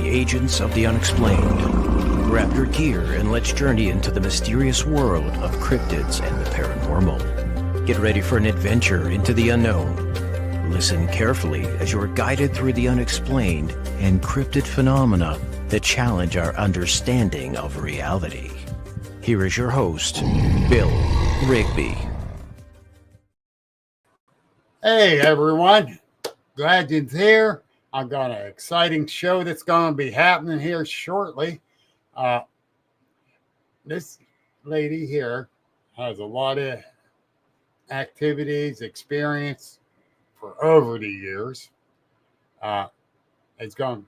agents of the unexplained. Grab your gear and let's journey into the mysterious world of cryptids and the paranormal. Get ready for an adventure into the unknown. Listen carefully as you're guided through the unexplained and cryptid phenomena that challenge our understanding of reality. Here is your host, Bill Rigby. Hey everyone, glad you're here. I've got an exciting show that's going to be happening here shortly. This lady here has a lot of activities, experience for over the years. It's going to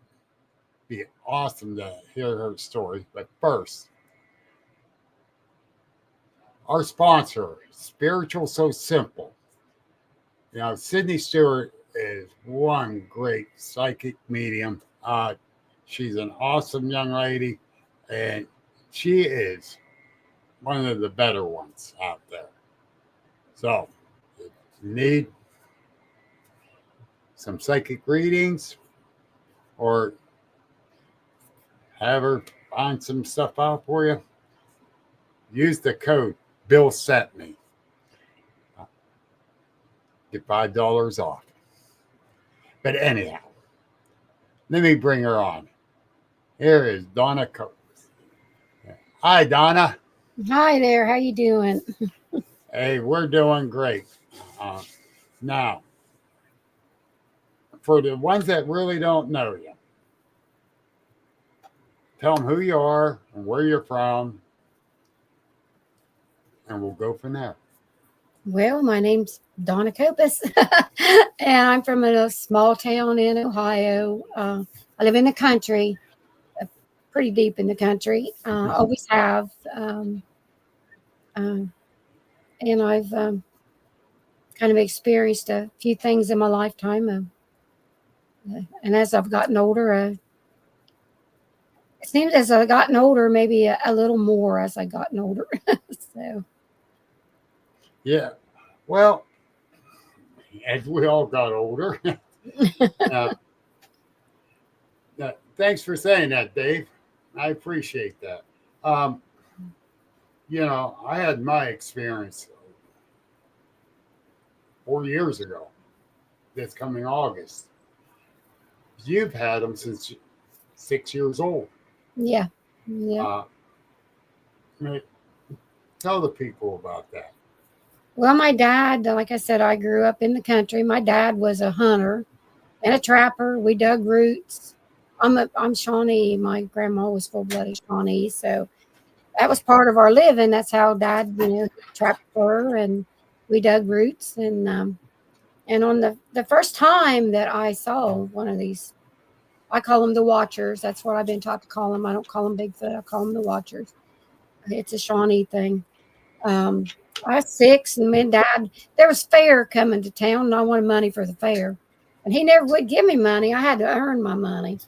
be awesome to hear her story. But first, our sponsor, Spiritual So Simple. You know, Sydney Stewart is one great psychic medium. She's an awesome young lady, and she is one of the better ones out there. So, if you need some psychic readings or have her find some stuff out for you, use the code Bill Sent Me. Get $5 off. But anyhow, let me bring her on. Here is Donna Copas. Hi, Donna. Hi there. How you doing? Hey, we're doing great. Now, for the ones that really don't know you, tell them who you are and where you're from, and we'll go from there. Well, my name's Donna Copas, and I'm from a small town in Ohio. I live in the country, pretty deep in the country. Always have. And I've kind of experienced a few things in my lifetime. And as I've gotten older, it seems as I've gotten older, maybe a little more as I've gotten older. So. Yeah, well, as we all got older. Thanks for saying that, Dave. I appreciate that. You know, I had my experience 4 years ago, this coming August. You've had them since 6 years old. Yeah. Tell the people about that. Well, my dad, like I said, I grew up in the country. My dad was a hunter and a trapper. We dug roots. I'm Shawnee. My grandma was full-blooded Shawnee, so that was part of our living. That's how Dad, trapped fur, and we dug roots. And on the first time that I saw one of these, I call them the Watchers. That's what I've been taught to call them. I don't call them Bigfoot. I call them the Watchers. It's a Shawnee thing. I was 6, and my dad, there was fair coming to town, and I wanted money for the fair. And he never would give me money. I had to earn my money.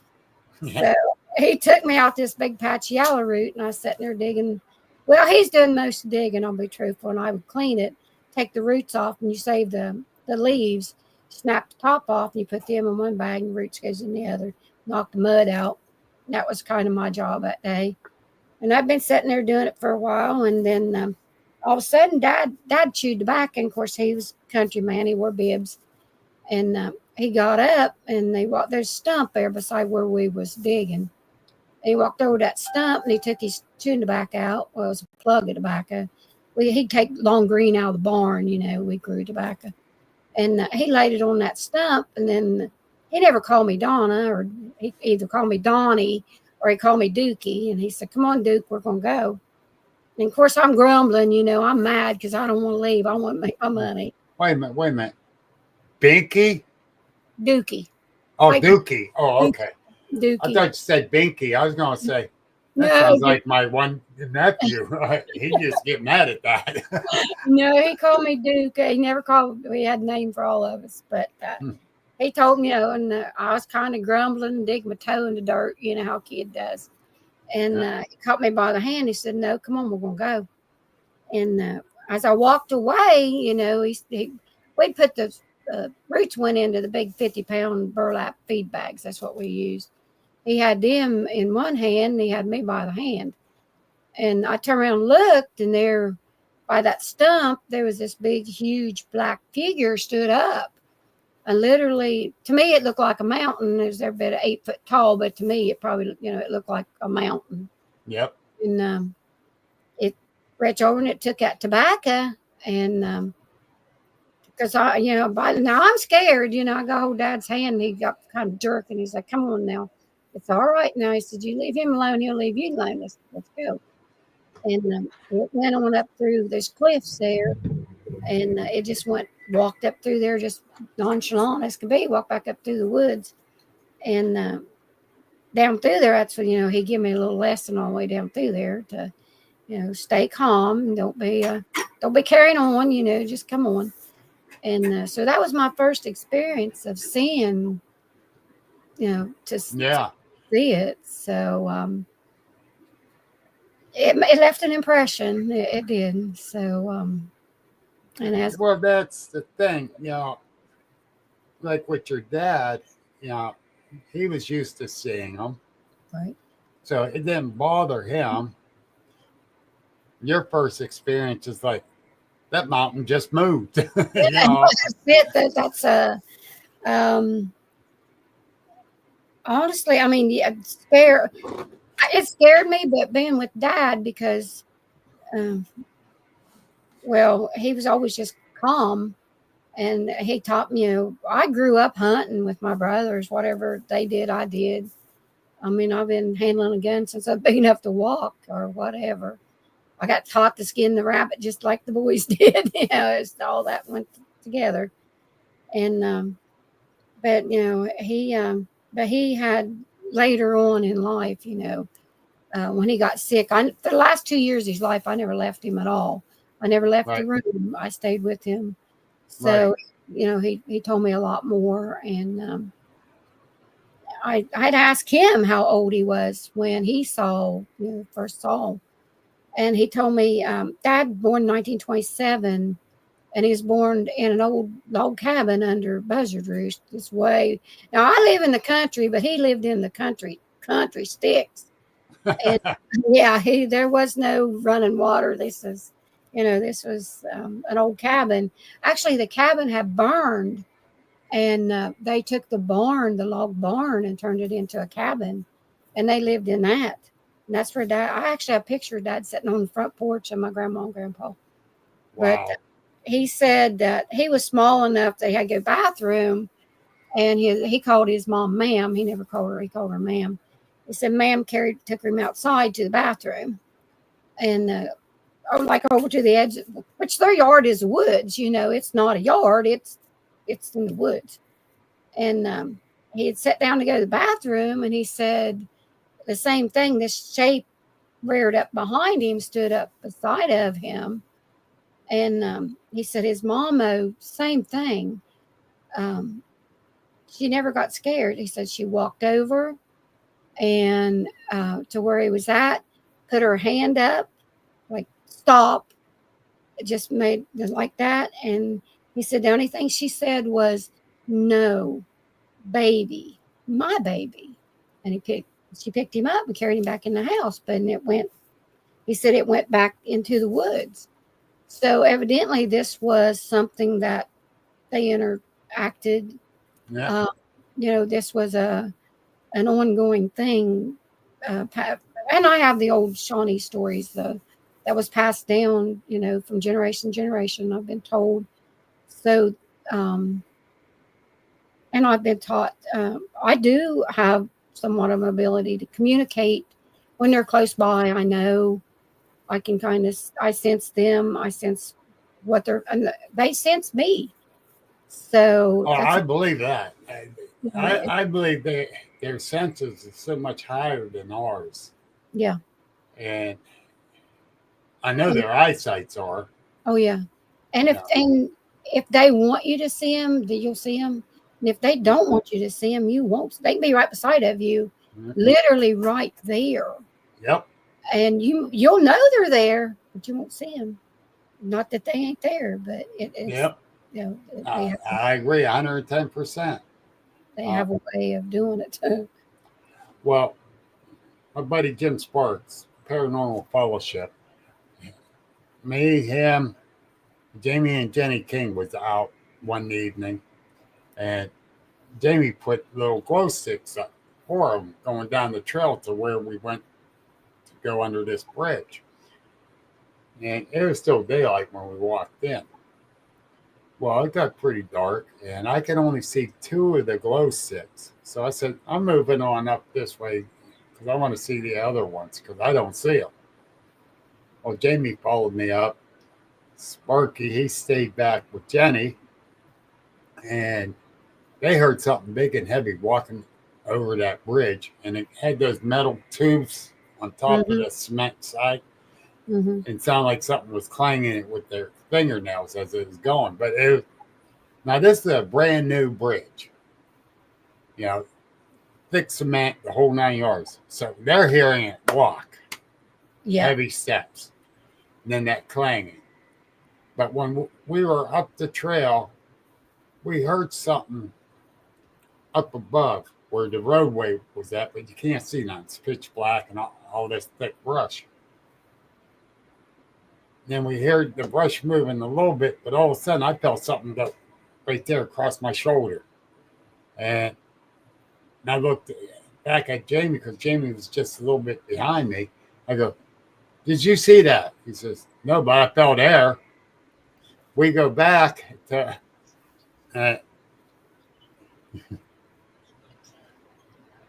So he took me out this big patch of yellow root, and I was sitting there digging. Well, he's doing most of the digging, I'll be truthful, and I would clean it, take the roots off, and you save the leaves, snap the top off, and you put them in one bag, and the roots goes in the other, knock the mud out. And that was kind of my job that day. And I've been sitting there doing it for a while, and then all of a sudden, Dad chewed tobacco. And of course, he was a country man. He wore bibs. And he got up, and there's a stump there beside where we was digging. And he walked over that stump, and he took his chewing tobacco out. Well, it was a plug of tobacco. He'd take long green out of the barn, we grew tobacco. And he laid it on that stump, and then he never called me Donna, or he either called me Donnie, or he called me Dookie. And he said, "Come on, Duke, we're going to go." And of course, I'm grumbling, I'm mad because I don't want to leave. I want my money. Wait a minute. Binky? Dookie. Oh, Dookie. Oh, okay. Dookie. I thought you said Binky. I was going to say, that No. sounds like my one nephew. He just get mad at that. No, he called me Duke. He never called. We had a name for all of us. But he told me, and I was kind of grumbling and digging my toe in the dirt, how a kid does. And he caught me by the hand. He said, "No, come on, we're going to go." And as I walked away, we put the roots went into the big 50-pound burlap feed bags. That's what we used. he had them in one hand and he had me by the hand. And I turned around and looked, and there by that stump, there was this big, huge black figure stood up. And literally, to me, it looked like a mountain. It was every bit of 8 foot tall, but to me, it probably, it looked like a mountain. Yep. And it reached over and it took out tobacco. And because by now I'm scared. I got hold Dad's hand and he got kind of jerking. He's like, "Come on now. It's all right now." He said, "You leave him alone, he'll leave you alone. Let's go." And it went on up through those cliffs there. And it just walked up through there just nonchalant as could be, walked back up through the woods. And down through there, that's when, he gave me a little lesson all the way down through there to, stay calm and don't be carrying on, just come on. And so that was my first experience of seeing, to see it. So it left an impression. It did. So, and well, that's the thing, like with your dad, he was used to seeing them. Right. So it didn't bother him. Your first experience is like, that mountain just moved. That's honestly, I mean, yeah, it scared me, but being with Dad because, well, he was always just calm, and he taught me. I grew up hunting with my brothers. Whatever they did, I did. I mean, I've been handling a gun since I've been enough to walk or whatever. I got taught to skin the rabbit just like the boys did. It's all that went together. And but he had later on in life, when he got sick. For the last 2 years of his life, I never left him at all. I never left the room. I stayed with him. So he told me a lot more, and I'd ask him how old he was when he first saw. And he told me, Dad born in 1927, and he was born in an old log cabin under buzzard roost. Now I live in the country, but he lived in the country sticks. And there was no running water. This was an old cabin. Actually, the cabin had burned, and they took the log barn, and turned it into a cabin, and they lived in that. And that's where Dad. I actually have a picture of Dad sitting on the front porch of my grandma and grandpa. Wow. But he said that he was small enough that he had to go to the bathroom, and he called his mom ma'am. He never called her. He called her ma'am. He said ma'am took him outside to the bathroom, and like over to the edge, which their yard is woods. It's not a yard. It's in the woods. And he had sat down to go to the bathroom, and he said the same thing. This shape reared up behind him, stood up beside of him. And he said his mama, same thing. She never got scared. He said she walked over and to where he was at, put her hand up, like stop. It just made like that. And he said the only thing she said was, "No, baby, my baby." And she picked him up and carried him back in the house. But he said it went back into the woods. So evidently this was something that they interacted. Yeah. This was an ongoing thing. And I have the old Shawnee stories that was passed down, from generation to generation. I've been told. So, and I've been taught, I do have somewhat of an ability to communicate when they're close by. I know I can I sense them. I sense and they sense me. So I believe that. I believe their senses is so much higher than ours. Yeah. And I know their eyesights are. Oh yeah. And if they want you to see them, then you'll see them. And if they don't want you to see them, you won't. They can be right beside of you, literally right there. Yep. And you'll know they're there, but you won't see them. Not that they ain't there, but it's. Yep. I agree, 110%. They have a way of doing it too. Well, my buddy Jim Sparks, Paranormal Fellowship, me, him, Jamie, and Jenny King was out one evening, and Jamie put little glow sticks up for them going down the trail to where we went to go under this bridge. And it was still daylight when we walked in. Well, it got pretty dark, and I could only see two of the glow sticks. So I said, I'm moving on up this way because I want to see the other ones because I don't see them. Well, Jamie followed me up. Sparky, he stayed back with Jenny, and they heard something big and heavy walking over that bridge, and it had those metal tubes on top of the cement side. And sounded like something was clanging it with their fingernails as it was going. But now this is a brand new bridge, thick cement, the whole 9 yards. So they're hearing it walk, heavy steps, and then that clanging. But when we were up the trail, we heard something up above where the roadway was at, but you can't see nothing. It's pitch black and all this thick brush. Then we heard the brush moving a little bit, but all of a sudden I felt something go right there across my shoulder. And I looked back at Jamie because Jamie was just a little bit behind me. I go, did you see that? He says, no, but I felt air. We go back to...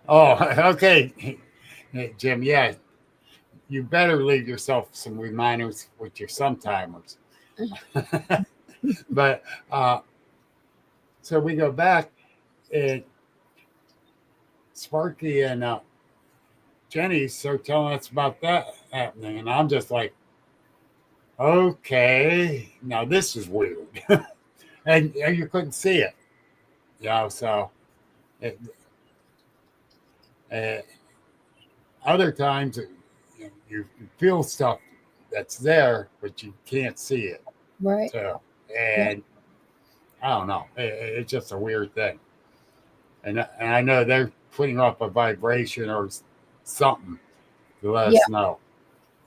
oh, okay, Jim, yeah. You better leave yourself some reminders with your sometimers. But so we go back, and Sparky and Jenny start telling us about that happening, and I'm just like, okay, now this is weird. and you couldn't see it. So other times you feel stuff that's there, but you can't see it. Right. So, and I don't know. It's just a weird thing. And I know they're putting up a vibration or something to let us know.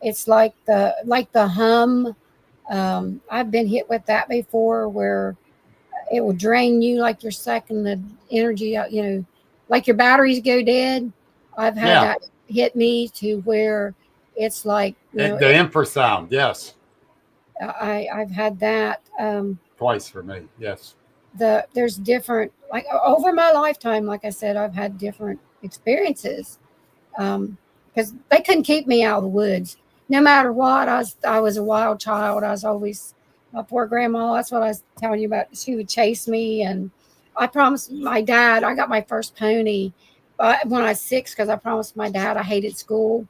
It's like the hum. I've been hit with that before, where it will drain you, like you're sucking the energy out. Like your batteries go dead. I've had that hit me to where it's like the infrasound. Yes, I've had that twice for me. Yes, there's different, like over my lifetime. Like I said, I've had different experiences because they couldn't keep me out of the woods. No matter what, I was a wild child. I was always, my poor grandma. That's what I was telling you about. She would chase me, and I promised my dad. I got my first pony when I was 6 because I promised my dad I hated school.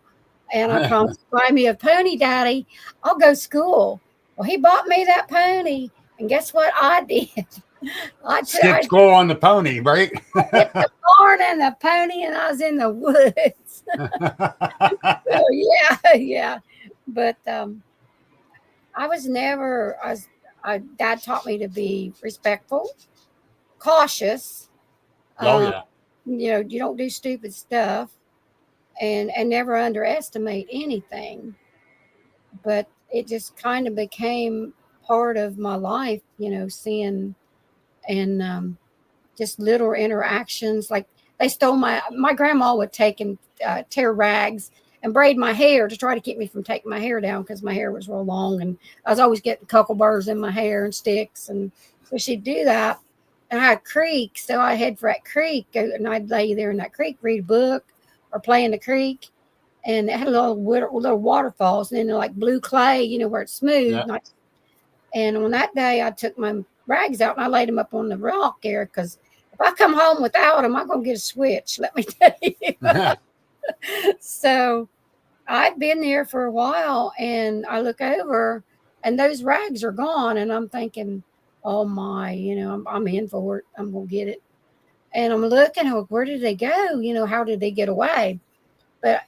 And I promised, buy me a pony, Daddy. I'll go to school. Well, he bought me that pony. And guess what I did? I skipped school on the pony, right? I hit the barn and the pony, and I was in the woods. So, yeah. But I was never, Dad taught me to be respectful, cautious. You don't do stupid stuff. And never underestimate anything. But it just kind of became part of my life, seeing and just little interactions. Like they stole my grandma would take and tear rags and braid my hair to try to keep me from taking my hair down because my hair was real long, and I was always getting cuckleburrs in my hair and sticks. And so she'd do that. And I had a creek, so I'd head for that creek, and I'd lay there in that creek, read a book, or play in the creek, and it had little waterfalls, and then like blue clay, where it's smooth. Yeah. And on that day, I took my rags out and I laid them up on the rock there because if I come home without them, I'm gonna get a switch. Let me tell you. So I've been there for a while, and I look over, and those rags are gone, and I'm thinking, oh my, I'm in for it. I'm gonna get it. And I'm looking, where did they go? How did they get away? But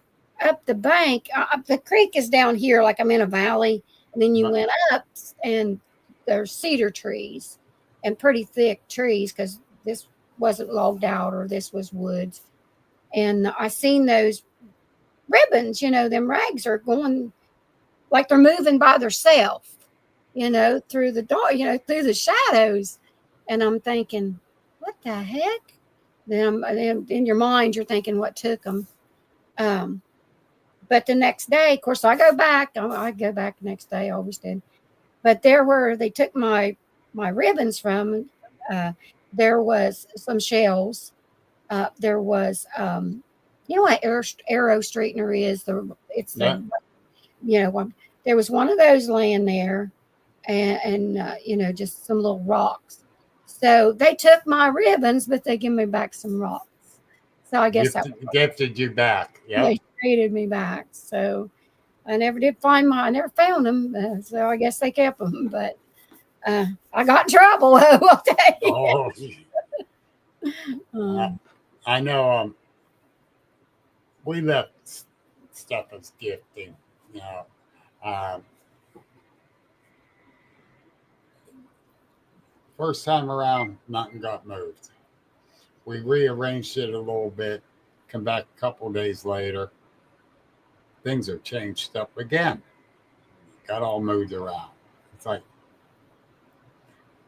up the bank, the creek is down here, like I'm in a valley. And then you went up, and there's cedar trees and pretty thick trees because this wasn't logged out or this was woods. and I seen those ribbons, them rags are going like they're moving by themselves, through the door, through the shadows. And I'm thinking, what the heck? Then in your mind, you're thinking, what took them? But the next day, of course, I go back. I go back the next day, I always did. But there were, they took my ribbons from. Uh, there was some shells. There was, what arrow straightener is? It's Yeah. the, there was one of those laying there, and just some little rocks. So they took my ribbons, but they give me back some rocks. So I guess that Gifted you back. Yeah. they traded me back. So I never found them. So I guess they kept them, but I got in trouble. I'll tell you. Oh, I know. We left stuff as gifting. Um, first time around, nothing got moved. We rearranged it a little bit. Come back a couple days later, things are changed up again. Got all moved around. It's like,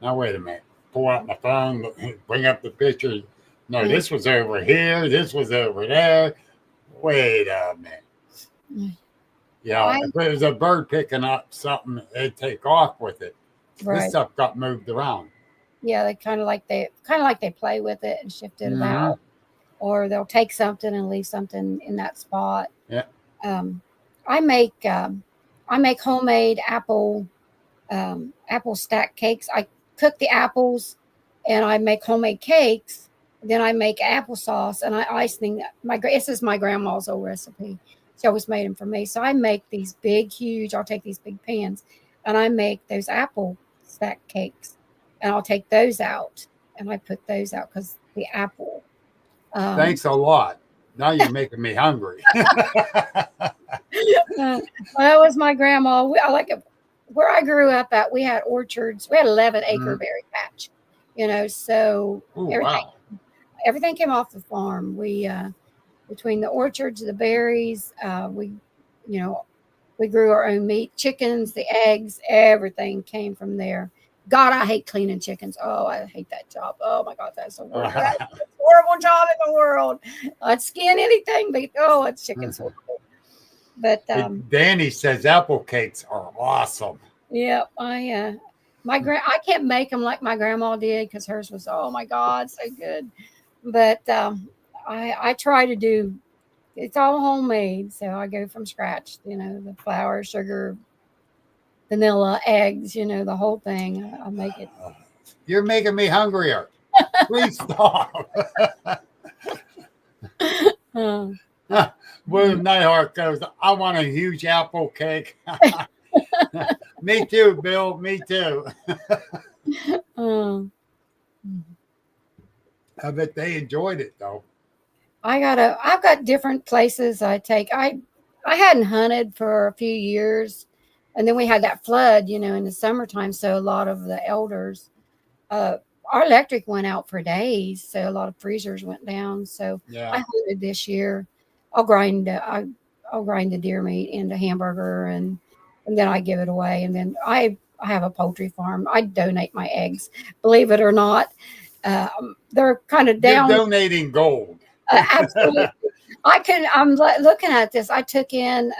now wait a minute. Pull out my phone, bring up the pictures. No, this was over here. This was over there. Wait a minute. If it was a bird picking up something, it'd take off with it. Right. This stuff got moved around. Yeah, they kind of like they play with it and shift it about, or they'll take something and leave something in that spot. Yeah. I make homemade apple stack cakes. I cook the apples, and I make homemade cakes. Then I make applesauce, and I ice them. This is my grandma's old recipe. She always made them for me. So I make these big, huge. I'll take these big pans, and I make those apple stack cakes, and I'll take those out, and I put those out because the apple. Thanks a lot. Now you're making me hungry. Well, that was my grandma. I like it. Where I grew up at, we had orchards. We had 11-acre berry patch, so everything came off the farm. We, between the orchards, the berries, we grew our own meat, chickens, the eggs, everything came from there. God, I hate cleaning chickens. Oh, I hate that job. Oh my God, that's the worst. That's the horrible job in the world. I'd skin anything, but it's chickens. But Danny says apple cakes are awesome. Yeah, I can't make them like my grandma did because hers was, oh my God, so good. But I try to do. It's all homemade, so I go from scratch. The flour, sugar, vanilla, eggs. The whole thing. I make it. You're making me hungrier. Please stop. William Neihart goes, I want a huge apple cake. Me too, Bill. Me too. I bet they enjoyed it though. I've got different places I take. I hadn't hunted for a few years, and then we had that flood, in the summertime. So a lot of the elders, our electric went out for days. So a lot of freezers went down. So I hunted this year. I'll grind the deer meat into hamburger, and then I give it away. And then I have a poultry farm. I donate my eggs, believe it or not. They're kind of down. You're donating gold. Absolutely. I'm looking at this. I took in,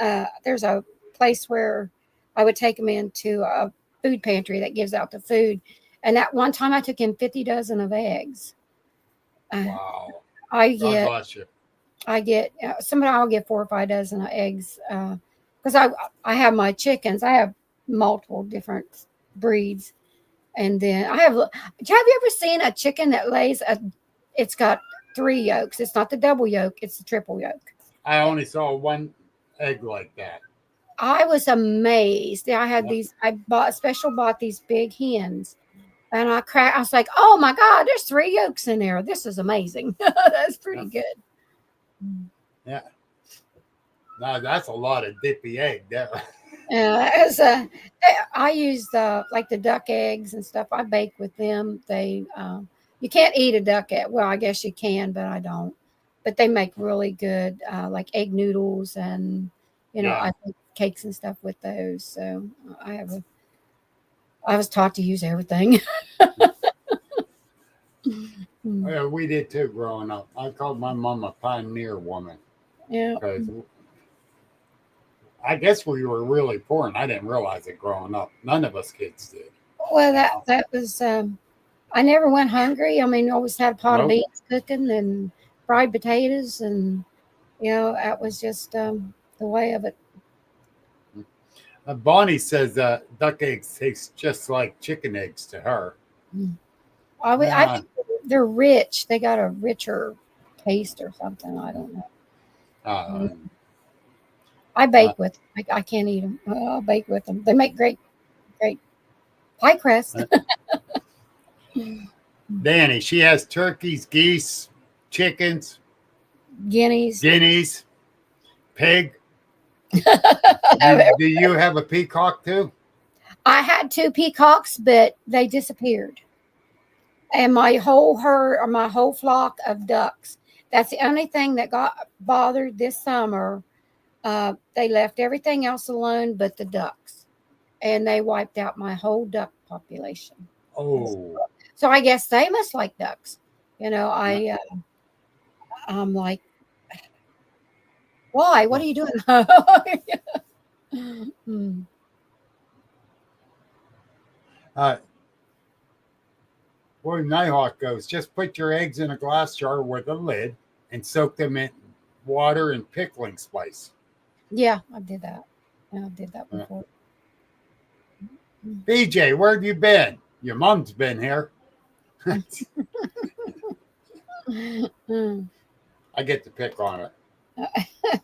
there's a place where I would take them into a food pantry that gives out the food. And at one time I took in 50 dozen of eggs. Wow. God bless you. I'll get 4 or 5 dozen of eggs. Because I have my chickens. I have multiple different breeds. And then have you ever seen a chicken that lays it's got 3 yolks? It's not the double yolk, it's the triple yolk. I only saw one egg like that. I was amazed. I had these, I bought these big hens, and I was like, oh my God, there's 3 yolks in there. This is amazing. That's pretty good. Yeah. Now that's a lot of dippy egg there. I use like the duck eggs and stuff. I bake with them. You can't eat a duck egg. Well, I guess you can, but I don't. but they make really good like egg noodles and Yeah. I think cakes and stuff with those. So I was taught to use everything. Mm, Yeah, we did too growing up. I called my mom a pioneer woman yeah. because I guess we were really poor, and I didn't realize it growing up. None of us kids did. Well, You know? that was. I never went hungry. I mean, always had a pot of Nope. beans cooking and fried potatoes, and that was just the way of it. Bonnie says duck eggs taste just like chicken eggs to her. Mm. I Yeah. think they're rich. They got a richer taste or something. I don't know. Uh, I uh, bake with. I can't eat them. I'll bake with them. They make great pie crust. uh, Danny, she has turkeys, geese, chickens, Guineas. guineas, pig. Do you have a peacock too? I had two peacocks, but they disappeared. And my whole herd or my whole flock of ducks. That's the only thing that got bothered this summer. They left everything else alone but the ducks, and they wiped out my whole duck population. Oh, So I guess they must like ducks. uh, I'm like, why? What are you doing? Mm. uh, where Nighthawk goes, just put your eggs in a glass jar with a lid and soak them in water and pickling spice. Yeah, I did that. Yeah, I did that Uh, before. Mm. BJ, where have you been? Your mom's been here. Mm. I get to pick on it.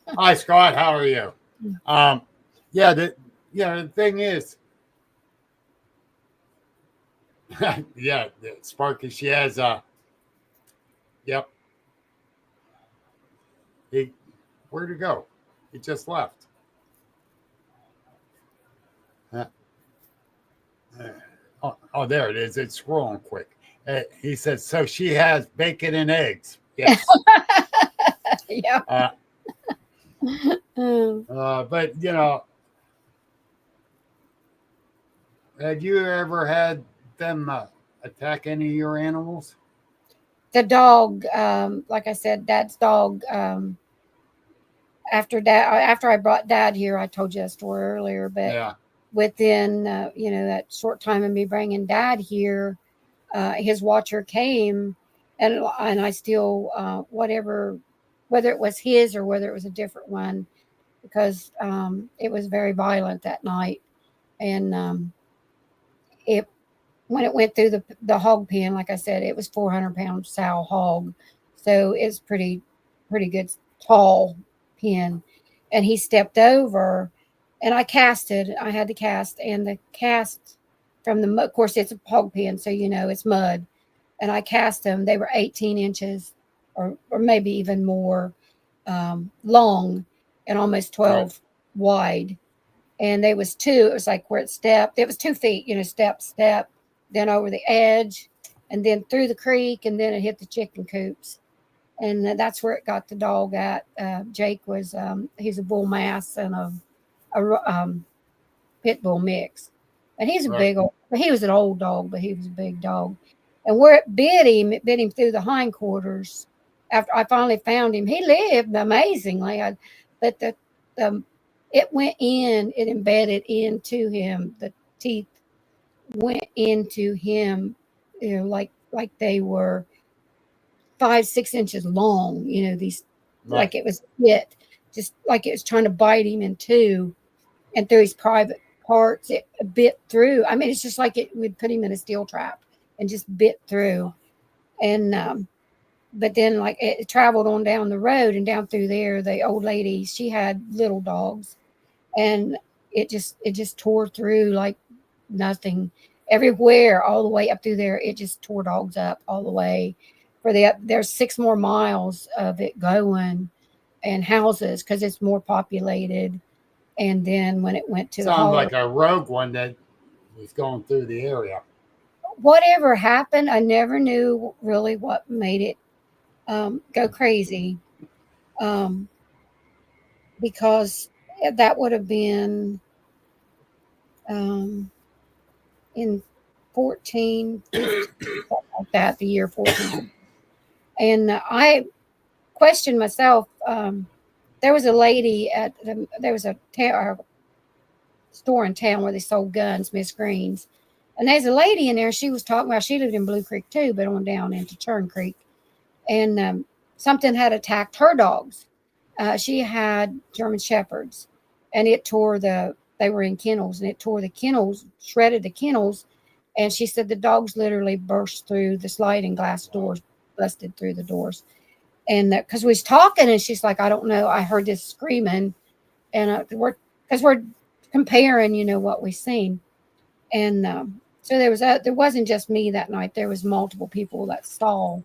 Hi, Scott. How are you? Um, yeah, the thing is, yeah, Sparky, she has yep. He where'd he go? He just left. Uh, oh, there it is. It's scrolling quick. He says, so she has bacon and eggs. Yes. Yeah. Mm. But have you ever had them attack any of your animals? The dog, like I said, Dad's dog. After I brought Dad here, I told you that story earlier. But Yeah. within that short time of me bringing Dad here, his watcher came, and I still whether it was his or whether it was a different one, because it was very violent that night, and it when it went through the hog pen, like I said, it was 400-pound sow hog, so it's pretty good tall pen, and he stepped over, and I casted. I had to cast, and the cast from the of course it's a hog pen, so it's mud, and I cast them. They were 18 inches, or maybe even more long, and almost Right. 12 wide, and they was two. It was like where it stepped. It was 2 feet, step, then over the edge, and then through the creek, and then it hit the chicken coops, and that's where it got the dog at. Jake was he's a bull mass and a pit bull mix, and he's a Right. big old. He was an old dog, but he was a big dog. And where it bit him through the hindquarters. After I finally found him, he lived amazingly. But the it went in, it embedded into him. The teeth went into him, like they were 5-6 inches long. These Right. like it was hit, just like it was trying to bite him in two, and through his private parts, it bit through. I mean, it's just like it would put him in a steel trap and just bit through. And but then like it traveled on down the road and down through there. The old lady, she had little dogs, and it just tore through like nothing. Everywhere, all the way up through there, it just tore dogs up all the way. There's 6 more miles of it going, and houses because it's more populated. And then when it went to the Sounds hall, like a rogue one that was going through the area. whatever happened, I never knew really what made it go crazy. um, because that would have been um, in 14, 15, something like that, the year 14. And I questioned myself. There was a lady there was a store in town where they sold guns, Miss Green's. And there's a lady in there. She was talking about, she lived in Blue Creek too, but on down into Churn Creek. And something had attacked her dogs. She had German Shepherds, and they were in kennels, and it tore the kennels, shredded the kennels. And she said the dogs literally burst through the sliding glass doors, busted through the doors. And because we was talking, and she's like, I don't know, I heard this screaming, and we're comparing, what we seen. And so there wasn't just me that night. There was multiple people that saw.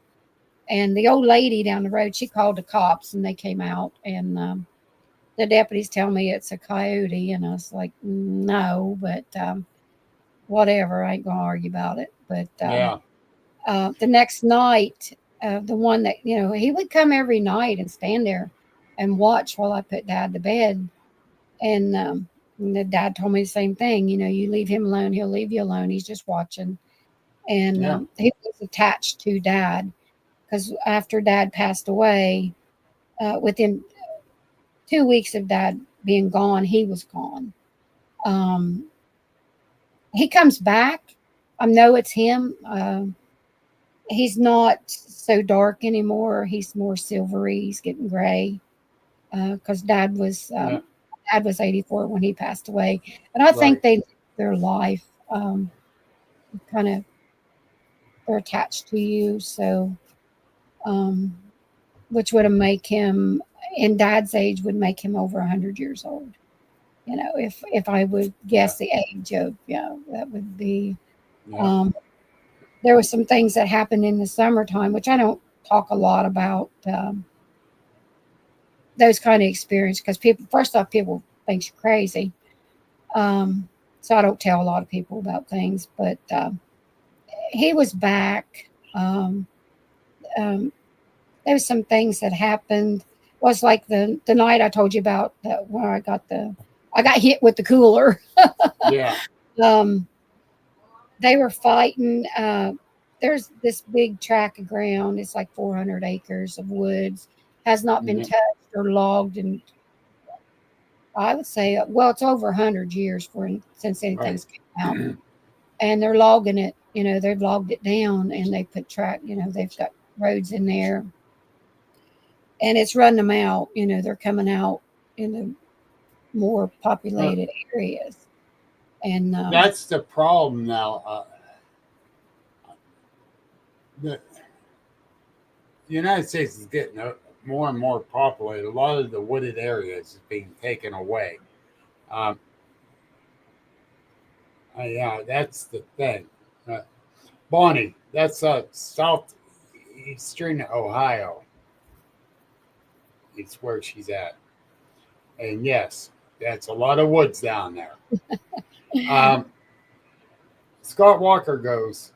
And the old lady down the road, she called the cops, and they came out. And the deputies tell me it's a coyote, and I was like, no, but whatever. I ain't gonna argue about it. But Yeah. the next night, the one that he would come every night and stand there and watch while I put Dad to bed. And the dad told me the same thing. You leave him alone, he'll leave you alone. He's just watching. And Yeah. he was attached to Dad because after Dad passed away, within 2 weeks of Dad being gone, he was gone. Um, he comes back. I know it's him. He's not so dark anymore. He's more silvery. He's getting gray because Dad was 84 when he passed away. And I think Right. they lived their life. Kind of, they're attached to you. So, um, which would have make him, in Dad's age, would make him over 100 years old. If I would Yeah. guess the age of, that would be. Yeah. Um, there were some things that happened in the summertime, which I don't talk a lot about. Those kind of experience because first off, people think you're crazy. So I don't tell a lot of people about things, but he was back. Um, there was some things that happened. Was like the night I told you about where I got hit with the cooler. Yeah. um, they were fighting. There's this big tract of ground. It's like 400 acres of woods. Has not been Mhm. touched or logged, and I would say, well, it's over 100 years since Right. anything's come out. And they're logging it. They've logged it down, and they put they've got roads in there, and it's running them out. They're coming out in the more Uh, populated areas. And that's the problem now. The United States is getting more and more populated. A lot of the wooded areas is being taken away. Um, yeah, that's the thing. Uh, Bonnie, that's southeastern Ohio. It's where she's at. And yes, that's a lot of woods down there. Um, Scott Walker goes,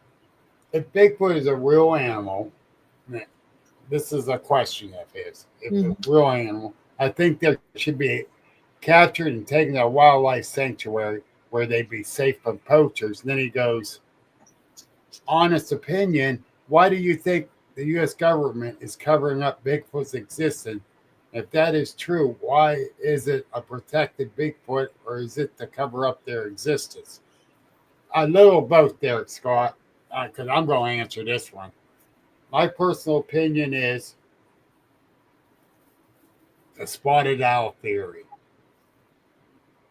if Bigfoot is a real animal, this is a question of his. If mhm. it's a real animal, I think there should be captured and taken to a wildlife sanctuary where they'd be safe from poachers. And then he goes, honest opinion, why do you think the U.S. government is covering up Bigfoot's existence? If that is true, why is it a protected Bigfoot or is it to cover up their existence? A little both there, Scott, because I'm going to answer this one. My personal opinion is the spotted owl theory.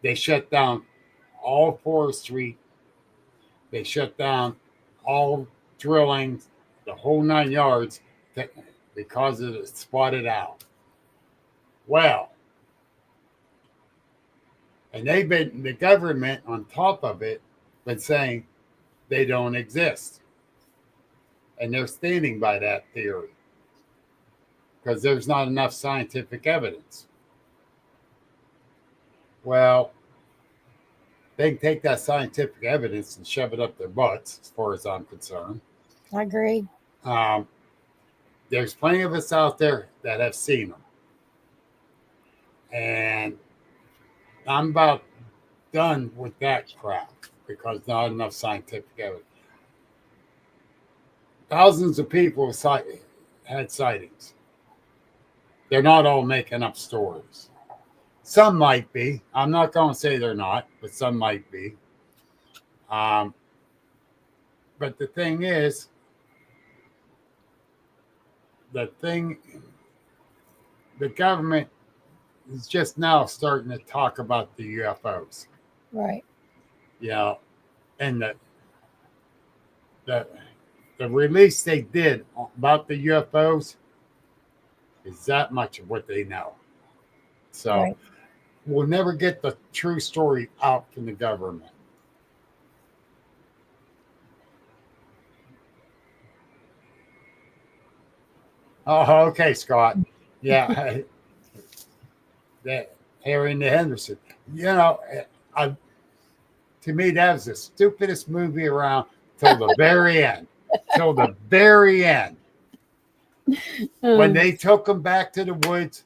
They shut down all forestry, they shut down all drilling, the whole 9 yards, because of the spotted owl. Well, and they've been, the government on top of it, been saying they don't exist. And they're standing by that theory because there's not enough scientific evidence. Well, they can take that scientific evidence and shove it up their butts, as far as I'm concerned. I agree. Um, there's plenty of us out there that have seen them. And I'm about done with that crap because not enough scientific evidence. Thousands of people had sightings. They're not all making up stories. Some might be. I'm not going to say they're not, but some might be. Um, but the thing is, the thing, the government is just now starting to talk about the UFOs. Right. You know, and the the release they did about the UFOs is that much of what they know. So Right. we'll never get the true story out from the government. Oh, okay, Scott. Yeah, that Harry and the Henderson. You know, I, to me, that was the stupidest movie around till the very end. Till the very end. When Uh, they took him back to the woods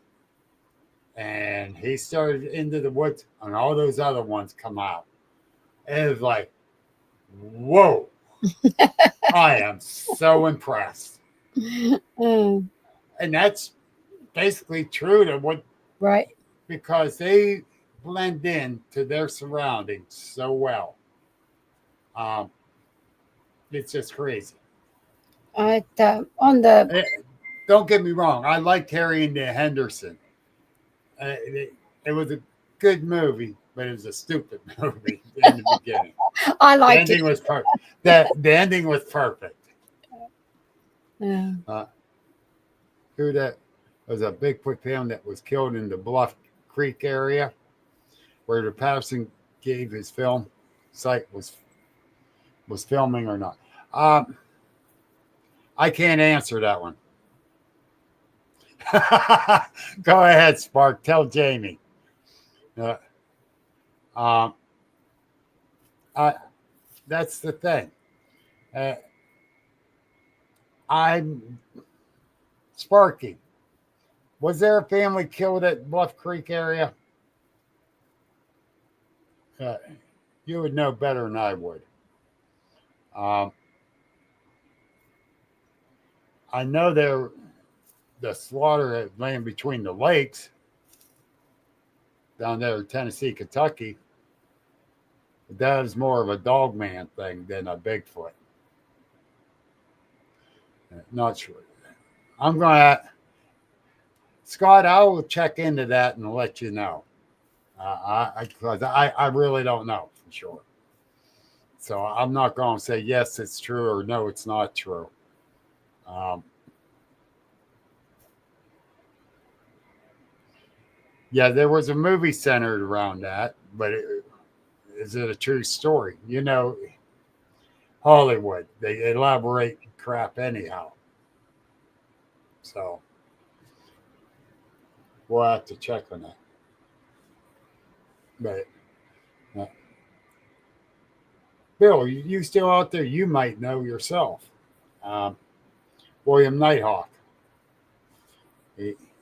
and he started into the woods and all those other ones come out. It was like, whoa. I am so impressed. uh, And that's basically true to what, right. because they blend in to their surroundings so well. Um, it's just crazy. On the Eh, don't get me wrong. I liked Harry and the Henderson. It was a good movie, but it was a stupid movie in the beginning. I The liked it. ending was perfect. The ending was perfect. Uh, Uh, who that was a Bigfoot family that was killed in the Bluff Creek area where the Patterson gave his film site was filming or not. I can't answer that one. Go ahead, Spark. Tell Jamie. Uh, um, I, that's the thing. Uh, I'm Sparky. Was there a family killed at Bluff Creek area? Uh, you would know better than I would. Um, I know the slaughter at land between the lakes down there in Tennessee, Kentucky. That is more of a dog man thing than a Bigfoot. Not sure. I'm gonna Scott. I will check into that and let you know. I really don't know for sure. So I'm not going to say yes, it's true or no, it's not true. Um, yeah, there was a movie centered around that, but is it a true story? You know, Hollywood, they elaborate crap anyhow. So we'll have to check on that. But uh, Bill, you still out there? You might know yourself. Um, William Nighthawk.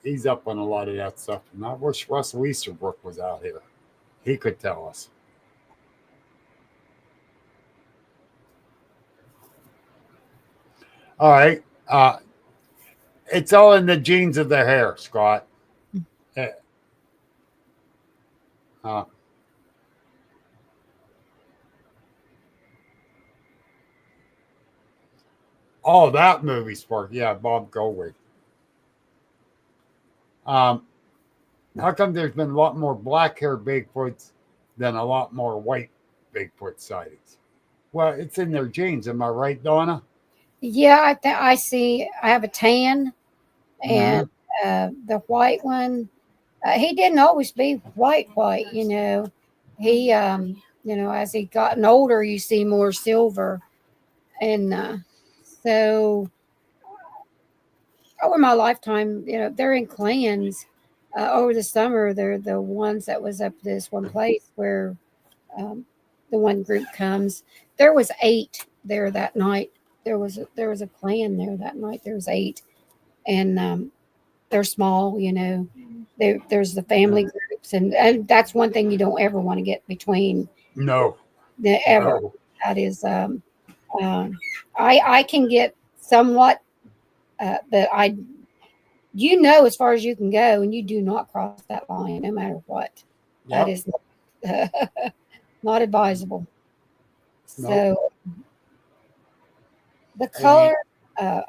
He's up on a lot of that stuff. And I wish Russell Easterbrook was out here. He could tell us. All right. It's all in the genes of the hair, Scott. Eh, Uh, oh, that movie spark. Yeah, Bob Goldwyn. Um, how come there's been a lot more black hair Bigfoots than a lot more white Bigfoot sightings? Well, it's in their genes. Am I right, Donna? yeah, I see. I have a tan, Mm-hmm. and the white one. He didn't always be white, white. He as he gotten older, you see more silver, and so over my lifetime, they're in clans. Over the summer, they're the ones that was up this one place where um, the one group comes. There was 8 there that night. There was a clan there that night. There was 8, and they're small. there's the family groups, and that's one thing you don't ever want to get between No, the ever. no. That is, I can get somewhat, but as far as you can go, and you do not cross that line, no matter what. That Yep. is not advisable. Nope. So the And you, color, of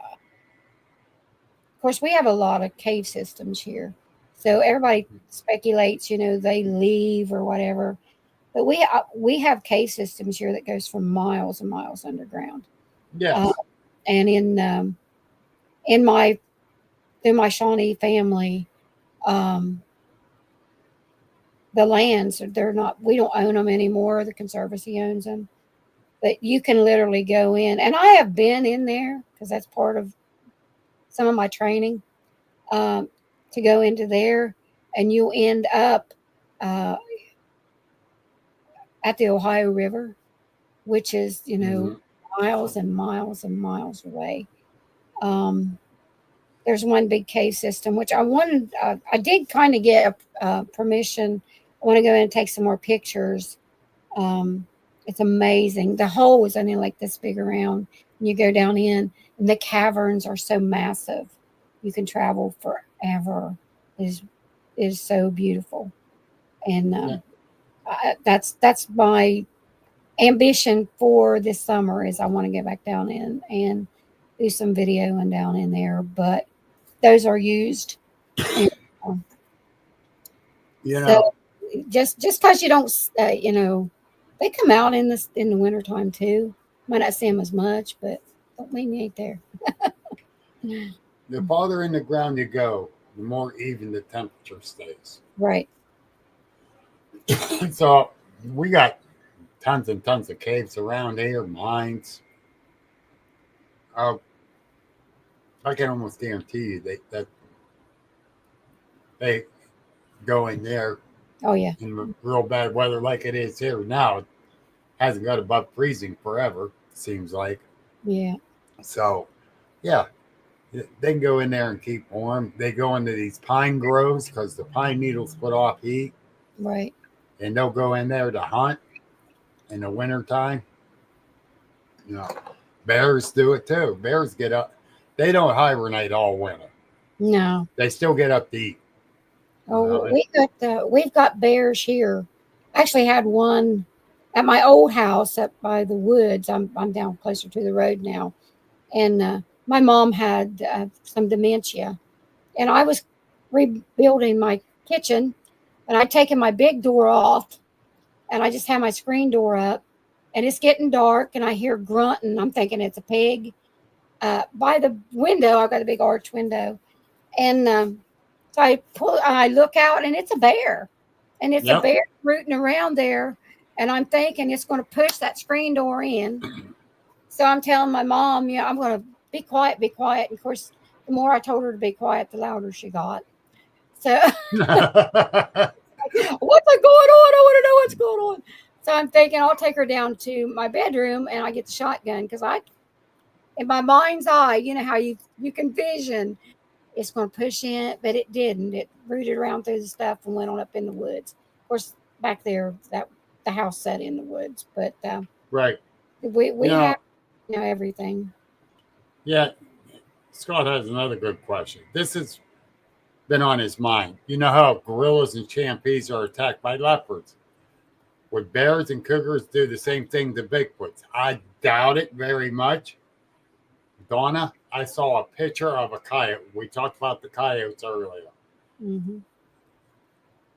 course, we have a lot of cave systems here. So everybody speculates, they leave or whatever. But we have cave systems here that goes for miles and miles underground. Uh, yes. and in my through my Shawnee family, um, the lands they're not we don't own them anymore. The conservancy owns them, but you can literally go in, and I have been in there because that's part of some of my training, um, to go into there, and you end up uh, at the Ohio River, which is Hmm. miles and miles and miles away. Um, there's one big cave system, which I did kind of get permission. I want to go in and take some more pictures. Um, it's amazing. The hole is only like this big around, and you go down in, and the caverns are so massive. You can travel forever. It is so beautiful, and Yeah. that's my ambition for this summer. Is I want to get back down in and do some videoing down in there, but those are used. And, um, You know, so just because you don't, they come out in the wintertime too. Might not see them as much, but don't mean you ain't there. the farther in the ground you go, the more even the temperature stays. Right. So we got tons and tons of caves around here, mines. Uh, I can almost guarantee you they go in there Oh yeah. in real bad weather like it is here now. It hasn't got above freezing forever, seems like. Yeah. So, yeah, they can go in there and keep warm. They go into these pine groves because the pine needles put off heat, Right. and they'll go in there to hunt in the wintertime. You know, bears do it too. Bears get up. They don't hibernate all winter. No. They still get up to eat. You know, Oh, we've got bears here. Actually, had one at my old house up by the woods. I'm down closer to the road now, and my mom had some dementia, and I was rebuilding my kitchen, and I'd taken my big door off, and I just had my screen door up, and it's getting dark, and I hear grunting. I'm thinking it's a pig. By the window, I've got a big arch window, and so I look out, and it's a bear, and it's a yep. bear rooting around there, and I'm thinking it's going to push that screen door in. So I'm telling my mom, I'm going to be quiet, be quiet. And of course, the more I told her to be quiet, the louder she got. So what's going on? I want to know what's going on. So I'm thinking I'll take her down to my bedroom and I get the shotgun because in my mind's eye, you know how you can vision it's going to push in, but it didn't. It rooted around through the stuff and went on up in the woods. Of course, back there, that the house set in the woods, but Right. You we have know, everything. yeah. Scott has another good question. This has been on his mind. You know how gorillas and chimpanzees are attacked by leopards? Would bears and cougars do the same thing to Bigfoots? I doubt it very much. Donna, I saw a picture of a coyote. We talked about the coyotes earlier. Hmm.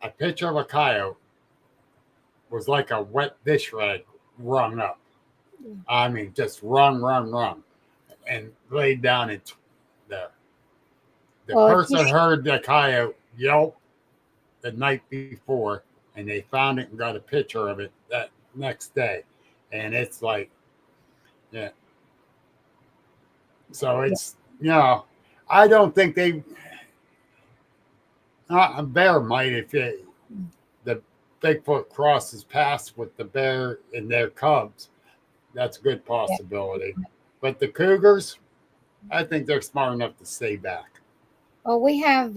A picture of a coyote was like a wet dish rag wrung up. I mean, just wrung, and laid down in there. The Well, if person heard the coyote yelp the night before, and they found it and got a picture of it that next day. And it's like, yeah. So it's, I don't think a bear might if the Bigfoot crosses paths with the bear and their cubs. That's a good possibility. But the cougars, I think they're smart enough to stay back. Well, we have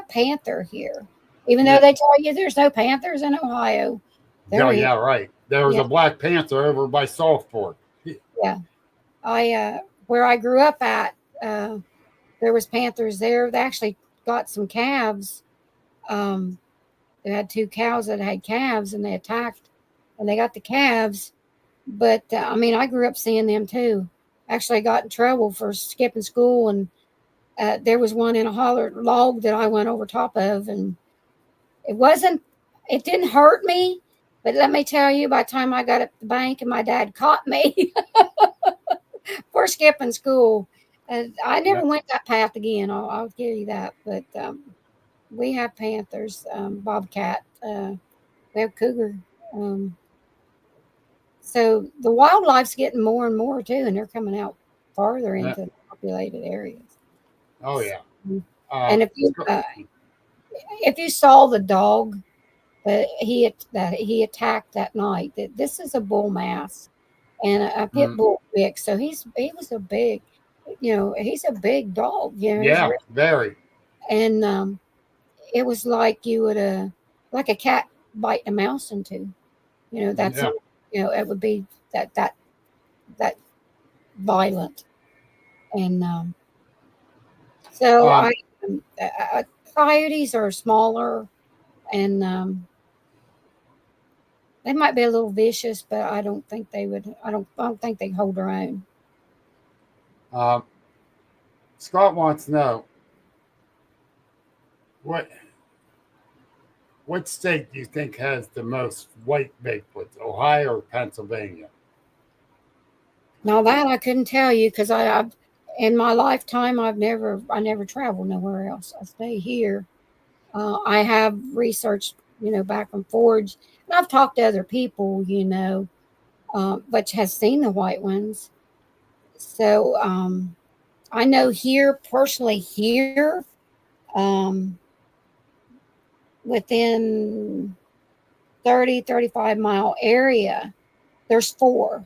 panther here, even though Yeah. they tell you there's no panthers in Ohio. There Yeah, is. yeah, right. There was Yeah, a Black Panther over by Southport. yeah. I where I grew up at, there was panthers there. They actually got some calves. Um, they had two cows that had calves, and they attacked, and they got the calves. But I mean, I grew up seeing them too. Actually, I got in trouble for skipping school, and there was one in a holler log that I went over top of, and it wasn't. It didn't hurt me, but let me tell you, by the time I got up to the bank and my dad caught me for skipping school, I Yeah. never went that path again. I'll give you that. But we have panthers, bobcat, we have cougar. Um, so the wildlife's getting more and more too, and they're coming out farther Yeah. into the populated areas. Oh yeah. Mm. Uh, And if you saw the dog that he attacked that night, that this is a bull mass and a pit mm, bull mix. So he was a big, he's a big dog. He's yeah, very. and it was like you would like a cat biting a mouse in two. That's Yeah. it would be that that violent. And so Um, coyotes are smaller and they might be a little vicious, but I don't think they would. I don't think they hold their own. um, Scott wants to know what what state do you think has the most white Bigfoots, Ohio or Pennsylvania? Now that I couldn't tell you because I've in my lifetime I never traveled nowhere else. I stay here. I have researched, back and forwards, and I've talked to other people, but has seen the white ones. So I know here personally here, um, within 30-35 mile area, there's four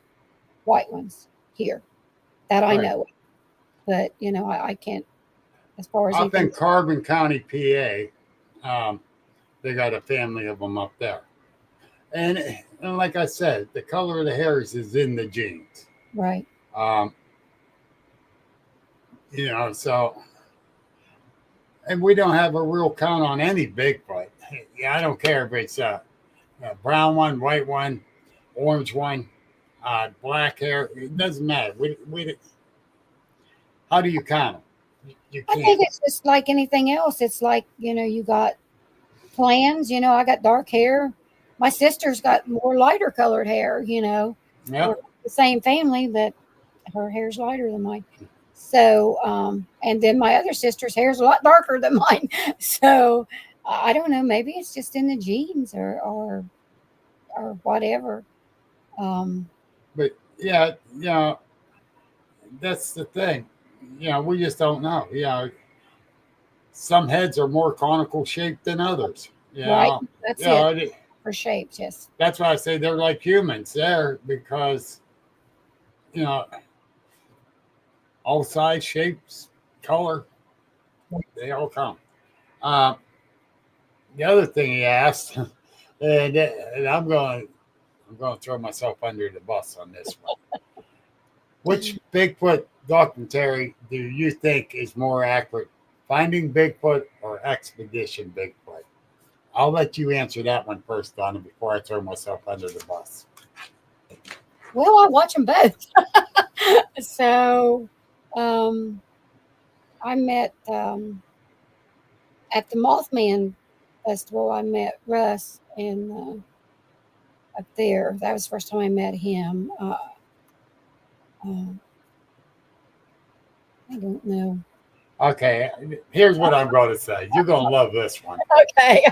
white ones here that I Right. know of. But I can't as far as Up anything. in Carbon County, PA, they got a family of them up there. And like I said, the color of the hairs is in the genes. Right. Um, so and we don't have a real count on any Bigfoot. Yeah, I don't care if it's a brown one, white one, orange one, black hair. It doesn't matter. How do you count them? You I can't. think it's just like anything else. It's like, you got plans, I got dark hair. My sister's got more lighter colored hair, Yep. we're the same family, but her hair's lighter than mine. So, and then my other sister's hair is a lot darker than mine. So I don't know, maybe it's just in the genes or whatever. Um, But yeah, that's the thing. We just don't know. Some heads are more conical shaped than others. right. That's it It, for shapes. Yes. that's why I say they're like humans there because you know all size, shapes, color, they all come. Uh, the other thing he asked, and I'm going to throw myself under the bus on this one. Which Bigfoot documentary do you think is more accurate, Finding Bigfoot or Expedition Bigfoot? I'll let you answer that one first, Donna, before I throw myself under the bus. Well, I watch them both. So, I met at the Mothman Festival. I met Russ and up there. That was the first time I met him. Uh, I don't know. Okay, here's what I'm going to say. You're going to love this one. Okay.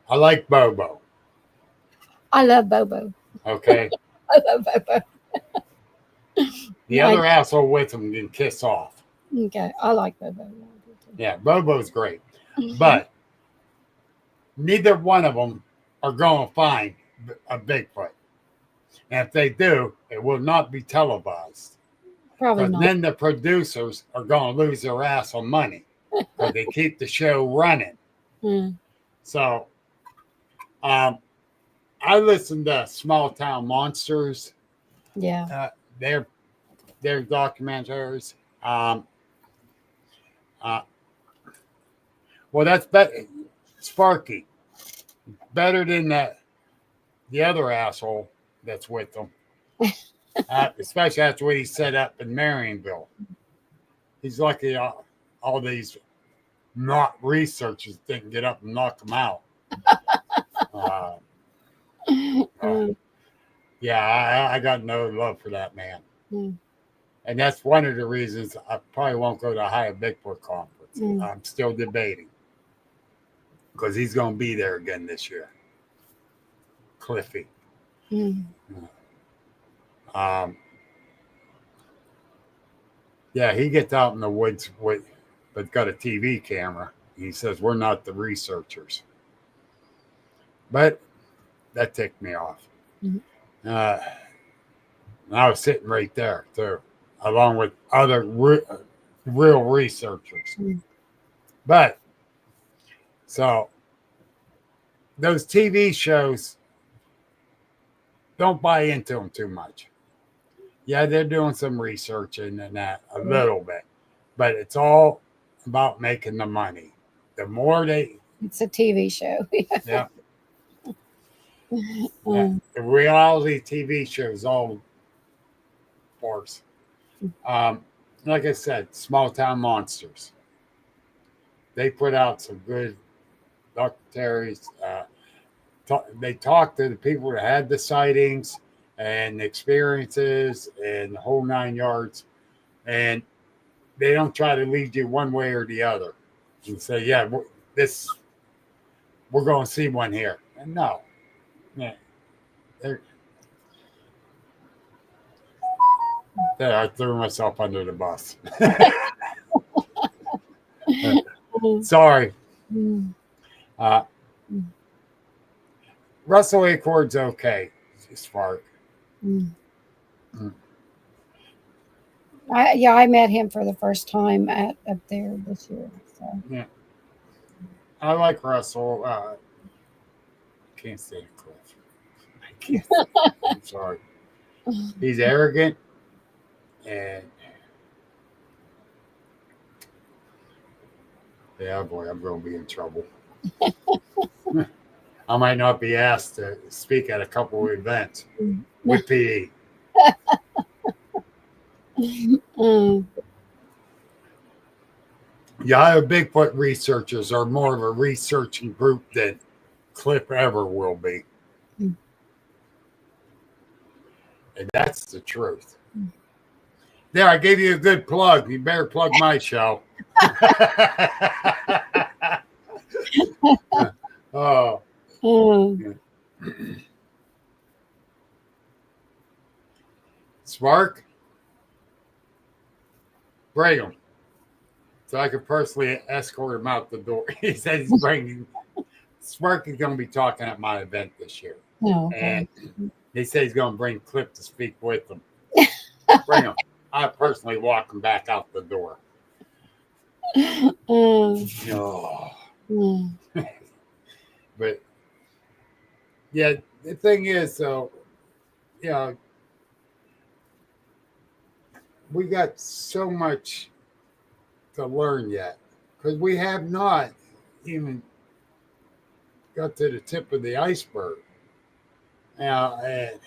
I like Bobo. I love Bobo. Okay. I love Bobo. The other asshole with him can kiss off. Okay. I like Bobo. Yeah, Bobo's great. But neither one of them are going to find a Bigfoot. And if they do, it will not be televised. Probably Because not. then the producers are going to lose their ass on money because they keep the show running. Mm, So I listened to Small Town Monsters. yeah. Their documentaries. Uh, well, that's better. Sparky, better than the other asshole that's with them. Especially after what he set up in Marionville. He's lucky all these not researchers didn't get up and knock him out. Uh, Mm, yeah, I got no love for that man. mm, And that's one of the reasons I probably won't go to Ohio Bigfoot Conference. mm, I'm still debating because he's going to be there again this year. Cliffy. mm. Yeah, he gets out in the woods but got a TV camera. He says, we're not the researchers. But that ticked me off. Mhm. And I was sitting right there, too, along with other real researchers. Mm. But, so, those TV shows, don't buy into them too much. Yeah, they're doing some researching and that a little bit, but it's all about making the money. The more It's a TV show. yeah, Mm, the reality TV shows all farce. Like I said, Small Town Monsters. They put out some good documentaries. They talk to the people that had the sightings and experiences and the whole 9 yards. And they don't try to lead you one way or the other and say, yeah, we're going to see one here. And no. Yeah. I threw myself under the bus. Sorry. mm, Russell Acord's okay, Spark. mm. I met him for the first time up there this year. So. Yeah. I like Russell. Can't stand Cliff. I can't. I'm sorry. He's arrogant and yeah, boy, I'm going to be in trouble. I might not be asked to speak at a couple of events with PE. Mm, The Ohio Bigfoot researchers are more of a researching group than Cliff ever will be. Mm. And that's the truth. There, I gave you a good plug. You better plug my show. Oh. mm. Spark, bring him. So I could personally escort him out the door. He said he's bringing. Spark is going to be talking at my event this year. Oh, And he said he's going to bring Cliff to speak with him. Bring him. I personally walk him back out the door. mm, Oh. mm. But yeah, the thing is, so we got so much to learn yet because we have not even got to the tip of the iceberg. Now, and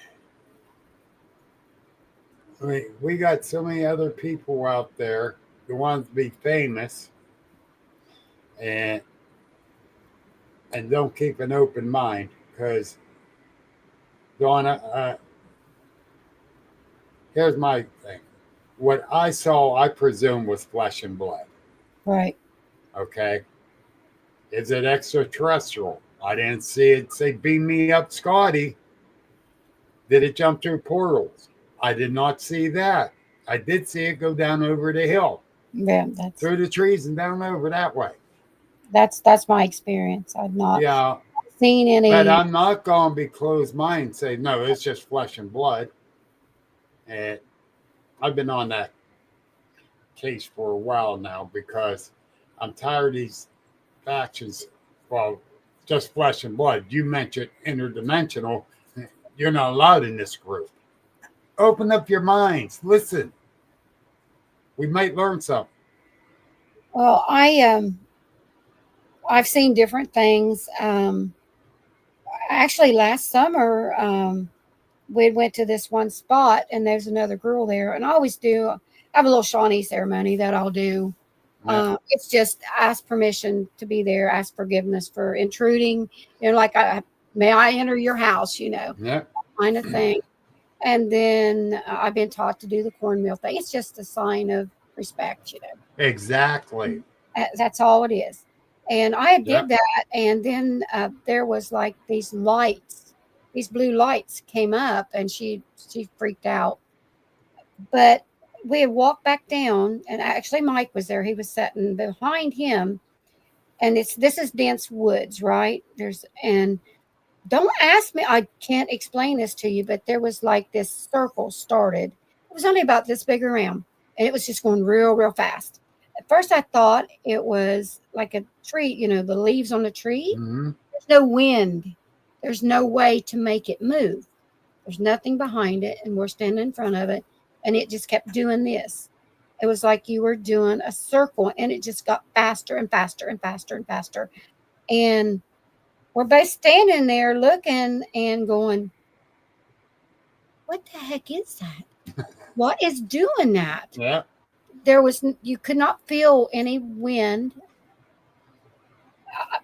I mean, we got so many other people out there who want to be famous and don't keep an open mind because Donna, here's my thing. What I saw, I presume, was flesh and blood. Right. Okay. Is it extraterrestrial? I didn't see it say, beam me up, Scotty. Did it jump through portals? I did not see that. I did see it go down over the hill, Yeah, through the trees and down over that way. that's my experience. I've not Yeah. seen any. But I'm not going to be closed minded and say, no, it's just flesh and blood. And I've been on that case for a while now because I'm tired of these factions. Well, just flesh and blood. You mentioned interdimensional. You're not allowed in this group. Open up your minds. Listen. We might learn something. Well, I've seen different things. Actually, last summer, we went to this one spot, and there's another girl there, and I always do. I have a little Shawnee ceremony that I'll do. Yeah. It's just ask permission to be there, ask forgiveness for intruding. Like may I enter your house? Yeah. Kind of thing. And then I've been taught to do the cornmeal thing. It's just a sign of respect. Exactly. That's all it is. And I Yep. did that, and then there was like these lights, these blue lights came up, and she freaked out. But we had walked back down, and actually Mike was there. He was sitting behind him, and this is dense woods, right? And don't ask me, I can't explain this to you, but there was like this circle started. It was only about this big around, and it was just going real, real fast. At first, I thought it was like a tree, the leaves on the tree. Mm-hmm. There's no wind. There's no way to make it move. There's nothing behind it, and we're standing in front of it, and it just kept doing this. It was like you were doing a circle, and it just got faster and faster and faster and faster. And we're both standing there looking and going, what the heck is that? What is doing that? Yeah. You could not feel any wind,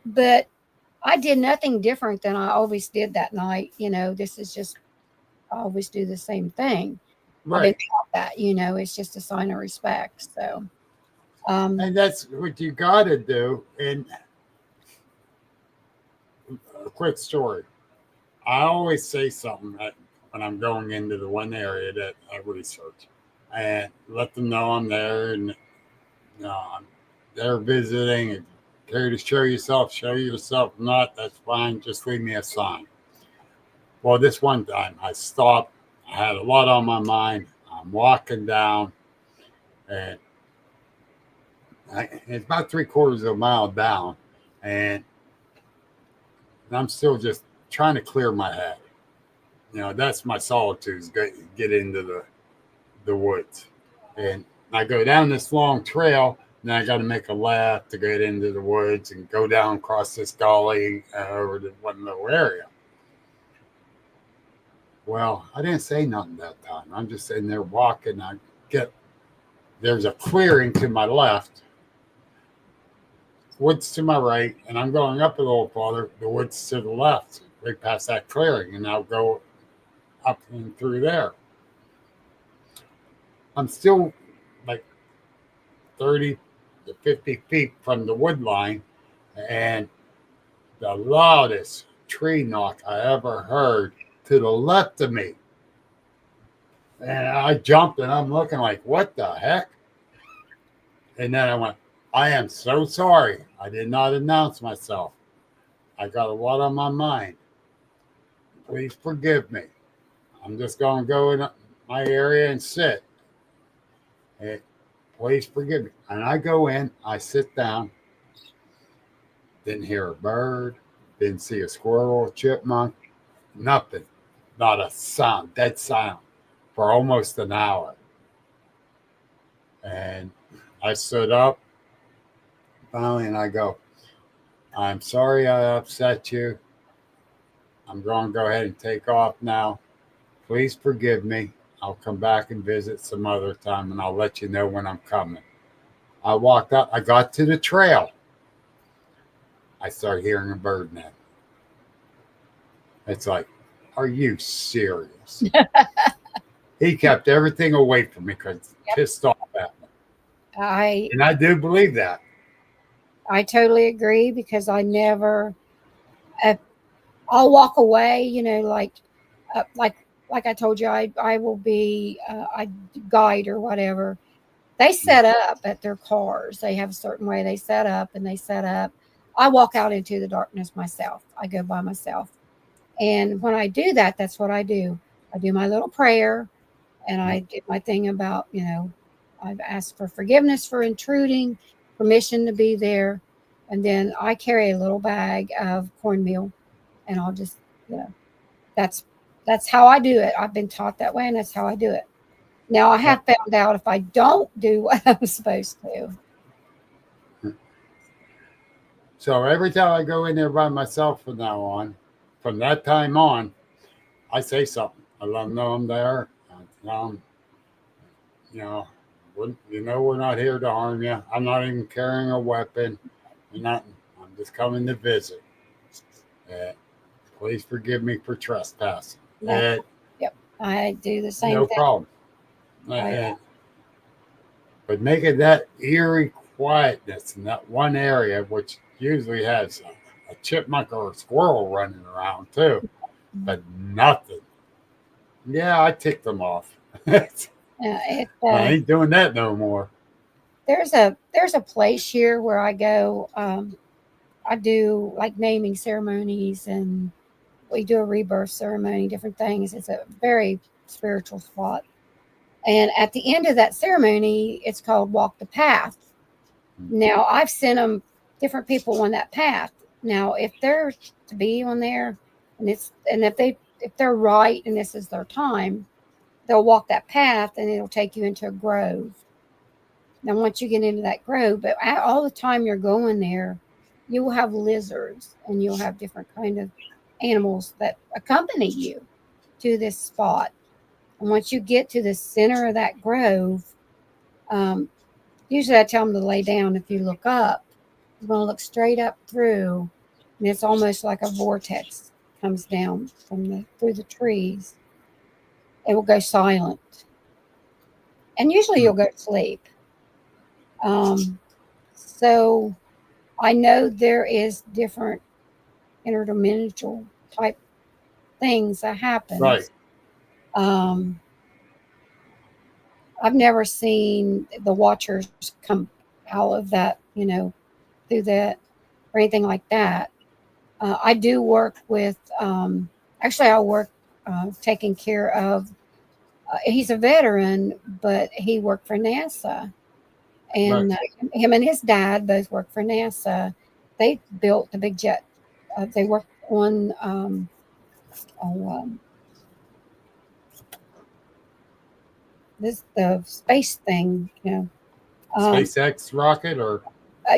but I did nothing different than I always did that night. This is just, I always do the same thing. I've been Right. taught that, it's just a sign of respect. So, And that's what you got to do. And a quick story. I always say something when I'm going into the one area that I research and let them know I'm there and they're visiting and care to show yourself. If not, that's fine. Just leave me a sign. Well, this one time I stopped. I had a lot on my mind. I'm walking down and it's about 3/4 of a mile down. And I'm still just trying to clear my head. That's my solitude, is get into the woods. And I go down this long trail, and then I got to make a left to get into the woods and go down across this gully over to one little area. Well, I didn't say nothing that time. I'm just sitting there walking. There's a clearing to my left, woods to my right, and I'm going up a little farther, the woods to the left, right past that clearing, and I'll go up and through there. I'm still like 30 to 50 feet from the wood line, and the loudest tree knock I ever heard to the left of me. And I jumped, and I'm looking like, what the heck? And then I went, I am so sorry. I did not announce myself. I got a lot on my mind. Please forgive me. I'm just going to go in my area and sit. Hey, please forgive me. And I go in, I sit down. Didn't hear a bird. Didn't see a squirrel, a chipmunk. Nothing. Not a sound. Dead silent for almost an hour. And I stood up. Finally, and I go, I'm sorry I upset you. I'm going to go ahead and take off now. Please forgive me. I'll come back and visit some other time, and I'll let you know when I'm coming. I walked up. I got to the trail. I started hearing a bird nest. It's like, are you serious? He kept everything away from me because he pissed off at me. And I do believe that. I totally agree, because I never, I'll walk away, like I told you, I will be a guide or whatever. They set up at their cars. They have a certain way they set up, and they set up. I walk out into the darkness myself. I go by myself. And when I do that, that's what I do. I do my little prayer, and I do my thing about, I've asked for forgiveness for intruding, permission to be there, and then I carry a little bag of cornmeal, and I'll just, you know, that's that's how I do it. I've been taught that way, and that's how I do it. Now I have found out if I don't do what I'm supposed to. So every time I go in there by myself from that time on, I say something. I let them know I'm there. I tell them, you know, we're not here to harm you. I'm not even carrying a weapon or nothing. I'm just coming to visit. Uh, Please forgive me for trespassing. Yep, I do the same No thing. problem. But making that eerie quietness in that one area, which usually has a chipmunk or a squirrel running around too, but nothing. Yeah, I ticked them off. I ain't doing that no more. There's a place here where I go. I do like naming ceremonies, and we do a rebirth ceremony, different things. It's a very spiritual spot. And at the end of that ceremony, it's called Walk the Path. Now, I've sent them different people on that path. Now, if they're to be on there, and if they're right and this is their time, they'll walk that path and it'll take you into a grove. Now, once you get into that grove, but all the time you're going there, you will have lizards and you'll have different kind of animals that accompany you to this spot. And once you get to the center of that grove, usually I tell them to lay down. If you look up, you're going to look straight up through, and it's almost like a vortex comes down through the trees. It will go silent, and usually you'll go to sleep. So I know there is different interdimensional type things that happen. Right. I've never seen the watchers come out of that, through that or anything like that. I do work with, actually, I work taking care of, he's a veteran, but he worked for NASA. And him and his dad both worked for NASA. They built the big jet. They worked on the space thing, SpaceX rocket or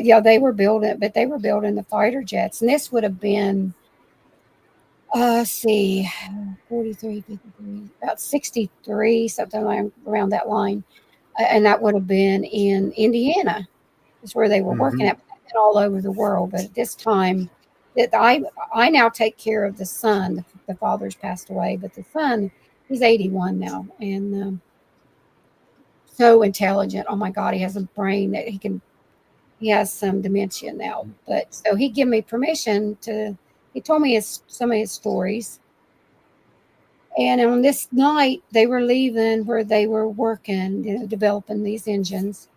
yeah, they were building the fighter jets, and this would have been, let's see, 43, 53, about 63, something around that line, and that would have been in Indiana, is where they were working at, all over the world. But at this time, that I now take care of the son. The father's passed away, but the son, he's 81 now, and so intelligent. Oh my God, he has a brain that he has some dementia now. But so he gave me permission he told me some of his stories. And on this night, they were leaving where they were working, developing these engines.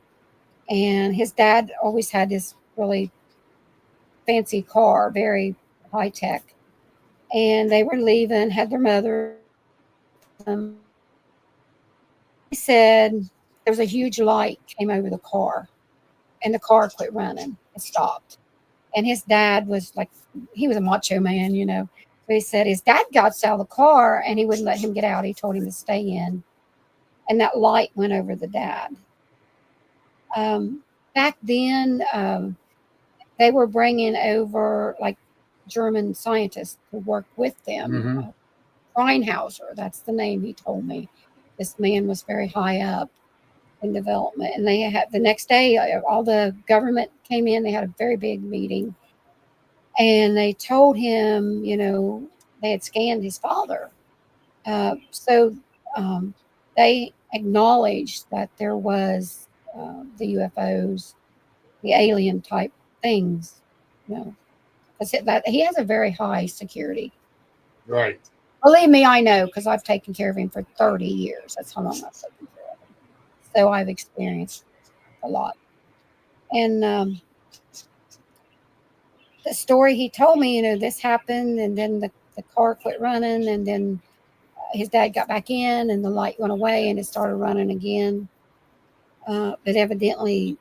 And his dad always had this really fancy car, very high tech. And they were leaving, had their mother. He said there was a huge light came over the car, and the car quit running. It stopped. And his dad was like, he was a macho man, So he said his dad got out of the car and he wouldn't let him get out. He told him to stay in. And that light went over the dad. Back then, they were bringing over like German scientists to work with them. Reinhauser, that's the name he told me. This man was very high up in development. And they had the next day, all the government came in. They had a very big meeting. And they told him, they had scanned his father. So they acknowledged that there was the UFOs, the alien type things, that he has a very high security. Right. Believe me, I know, because I've taken care of him for 30 years. That's how long I've taken care of him. So I've experienced a lot. And the story he told me, this happened, and then the car quit running, and then his dad got back in, and the light went away, and it started running again. But evidently,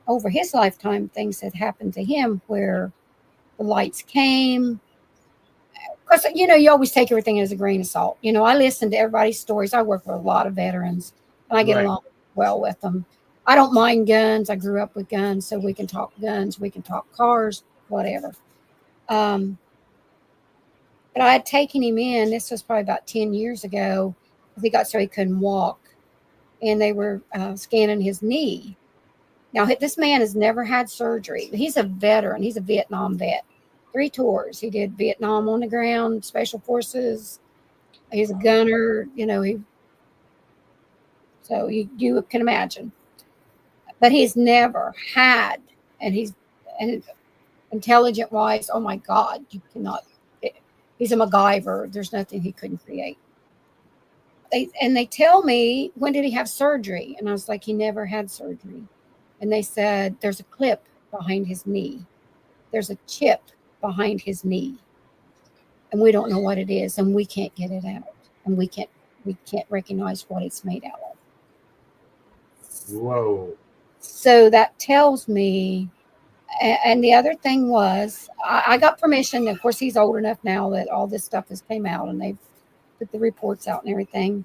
over his lifetime, things had happened to him where the lights came. Because, you always take everything as a grain of salt. I listen to everybody's stories. I work with a lot of veterans, and I get Right. along well with them. I don't mind guns. I grew up with guns, so we can talk guns, we can talk cars, whatever. Um, but I had taken him in. This was probably about 10 years ago. He got so he couldn't walk, and they were scanning his knee. Now, this man has never had surgery. He's a veteran. He's a Vietnam vet. 3 tours. He did Vietnam on the ground, Special Forces. He's a gunner. So you can imagine. But he's never had, and and intelligent wise. Oh my God, you cannot. He's a MacGyver. There's nothing he couldn't create. They tell me, when did he have surgery? And I was like, he never had surgery. And they said, there's a clip behind his knee. There's a chip behind his knee. And we don't know what it is, and we can't get it out. And we can't recognize what it's made out of. Whoa. So that tells me, and the other thing was, I got permission. Of course, he's old enough now that all this stuff has came out, and they've put the reports out and everything.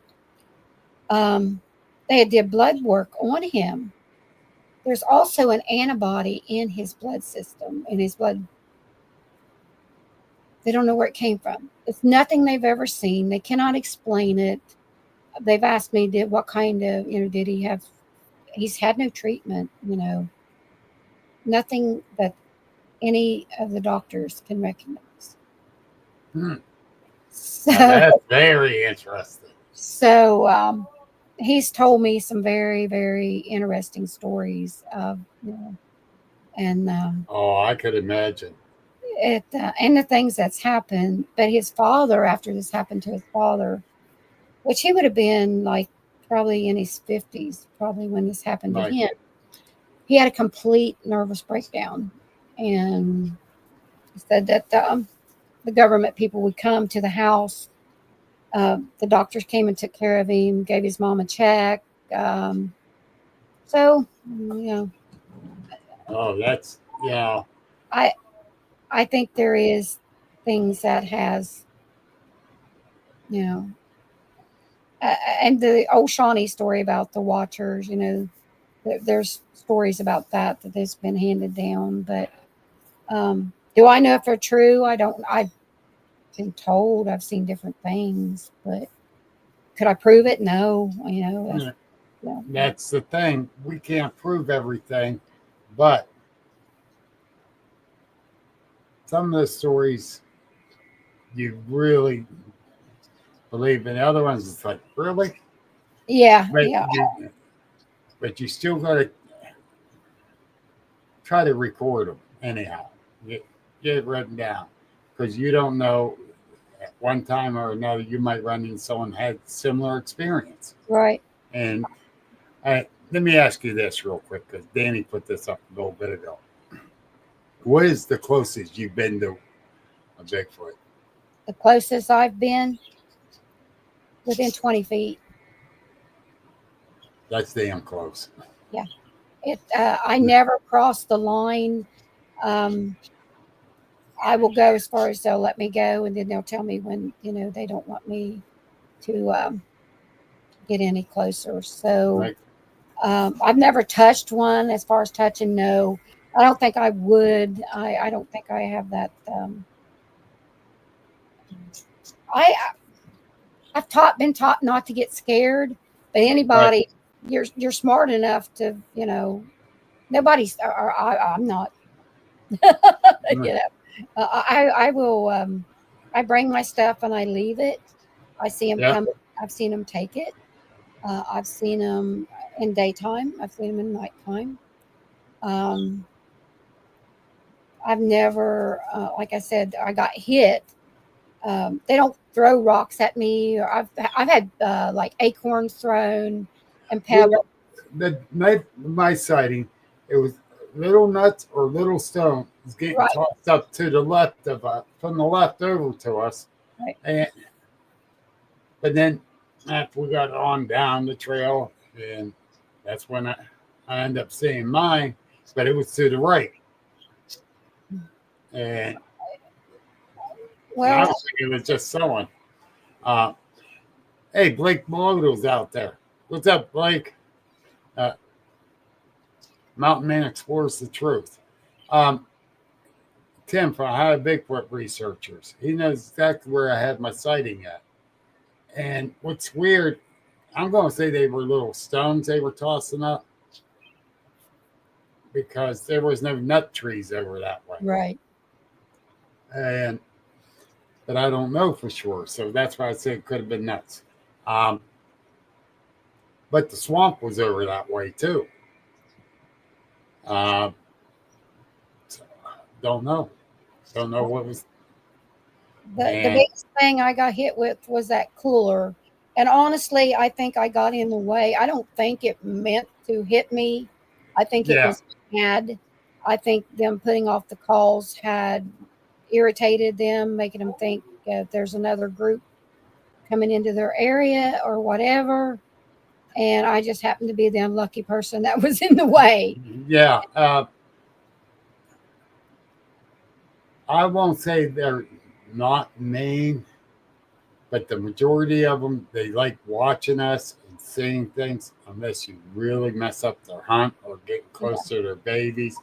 They did blood work on him. There's also an antibody in his blood system, in his blood. They don't know where it came from. It's nothing they've ever seen. They cannot explain it. They've asked me, what kind of, did he have? He's had no treatment, nothing that any of the doctors can recognize. So Now, that's very interesting. So he's told me some very, very interesting stories of, and Oh, I could imagine. and the things that's happened. But his father, after this happened to his father, which he would have been like probably in his 50s, probably when this happened to Right. him, he had a complete nervous breakdown, and he said that the government people would come to the house. The doctors came and took care of him, gave his mom a check. So, Oh, that's, yeah. I think there is things that has, and the old Shawnee story about the Watchers, there's stories about that has been handed down. But do I know if they're true? I don't. I've been told. I've seen different things, but could I prove it? No. That's the thing. We can't prove everything, but some of the stories you really believe in. The other ones, it's like, really? Yeah. But Yeah. but you still got to try to record them anyhow. Get it written down, because you don't know, at one time or another you might run into someone who had similar experience. Right. And let me ask you this real quick, because Danny put this up a little bit ago. What is the closest you've been to a Bigfoot? The closest I've been, within 20 feet. That's damn close. Yeah. I never crossed the line. I will go as far as they'll let me go, and then they'll tell me when, they don't want me to get any closer. So Right. I've never touched one. As far as touching, no. I don't think I would. I don't think I have that. I've been taught not to get scared, but anybody, you're smart enough to, nobody's, or I'm not, I will, I bring my stuff and I leave it. I see them come. I've seen them take it. I've seen them in daytime. I've seen them in nighttime. I've never, like I said, I got hit. They don't throw rocks at me. Or I've had like acorns thrown and pebbles. My sighting, it was little nuts or little stones getting tossed up to the left of from the left over to us. Right. But then after we got on down the trail, and That's when I end up seeing mine, but it was to the right. And I Well, was thinking it was just someone. Uh, hey, Blake Moto's out there. What's up, Blake? Uh, Mountain Man Explores the Truth. Um, Tim from High Bigfoot Researchers. He knows exactly where I had my sighting at. And what's weird, I'm going to say they were little stones they were tossing up because there was no nut trees over that way. right. And but I don't know for sure. So that's why I said it could have been nuts. Um, but the swamp was over that way too. Uh, so, don't know. Don't know what was. The And biggest thing I got hit with was that cooler. And honestly, I think I got in the way. I don't think it meant to hit me. I think it yeah, was mad. I think them putting off the calls had irritated them, making them think there's another group coming into their area or whatever. And I just happened to be the unlucky person that was in the way. yeah. I won't say they're not mean, but the majority of them, they like watching us and seeing things unless you really mess up their hunt or getting close to their babies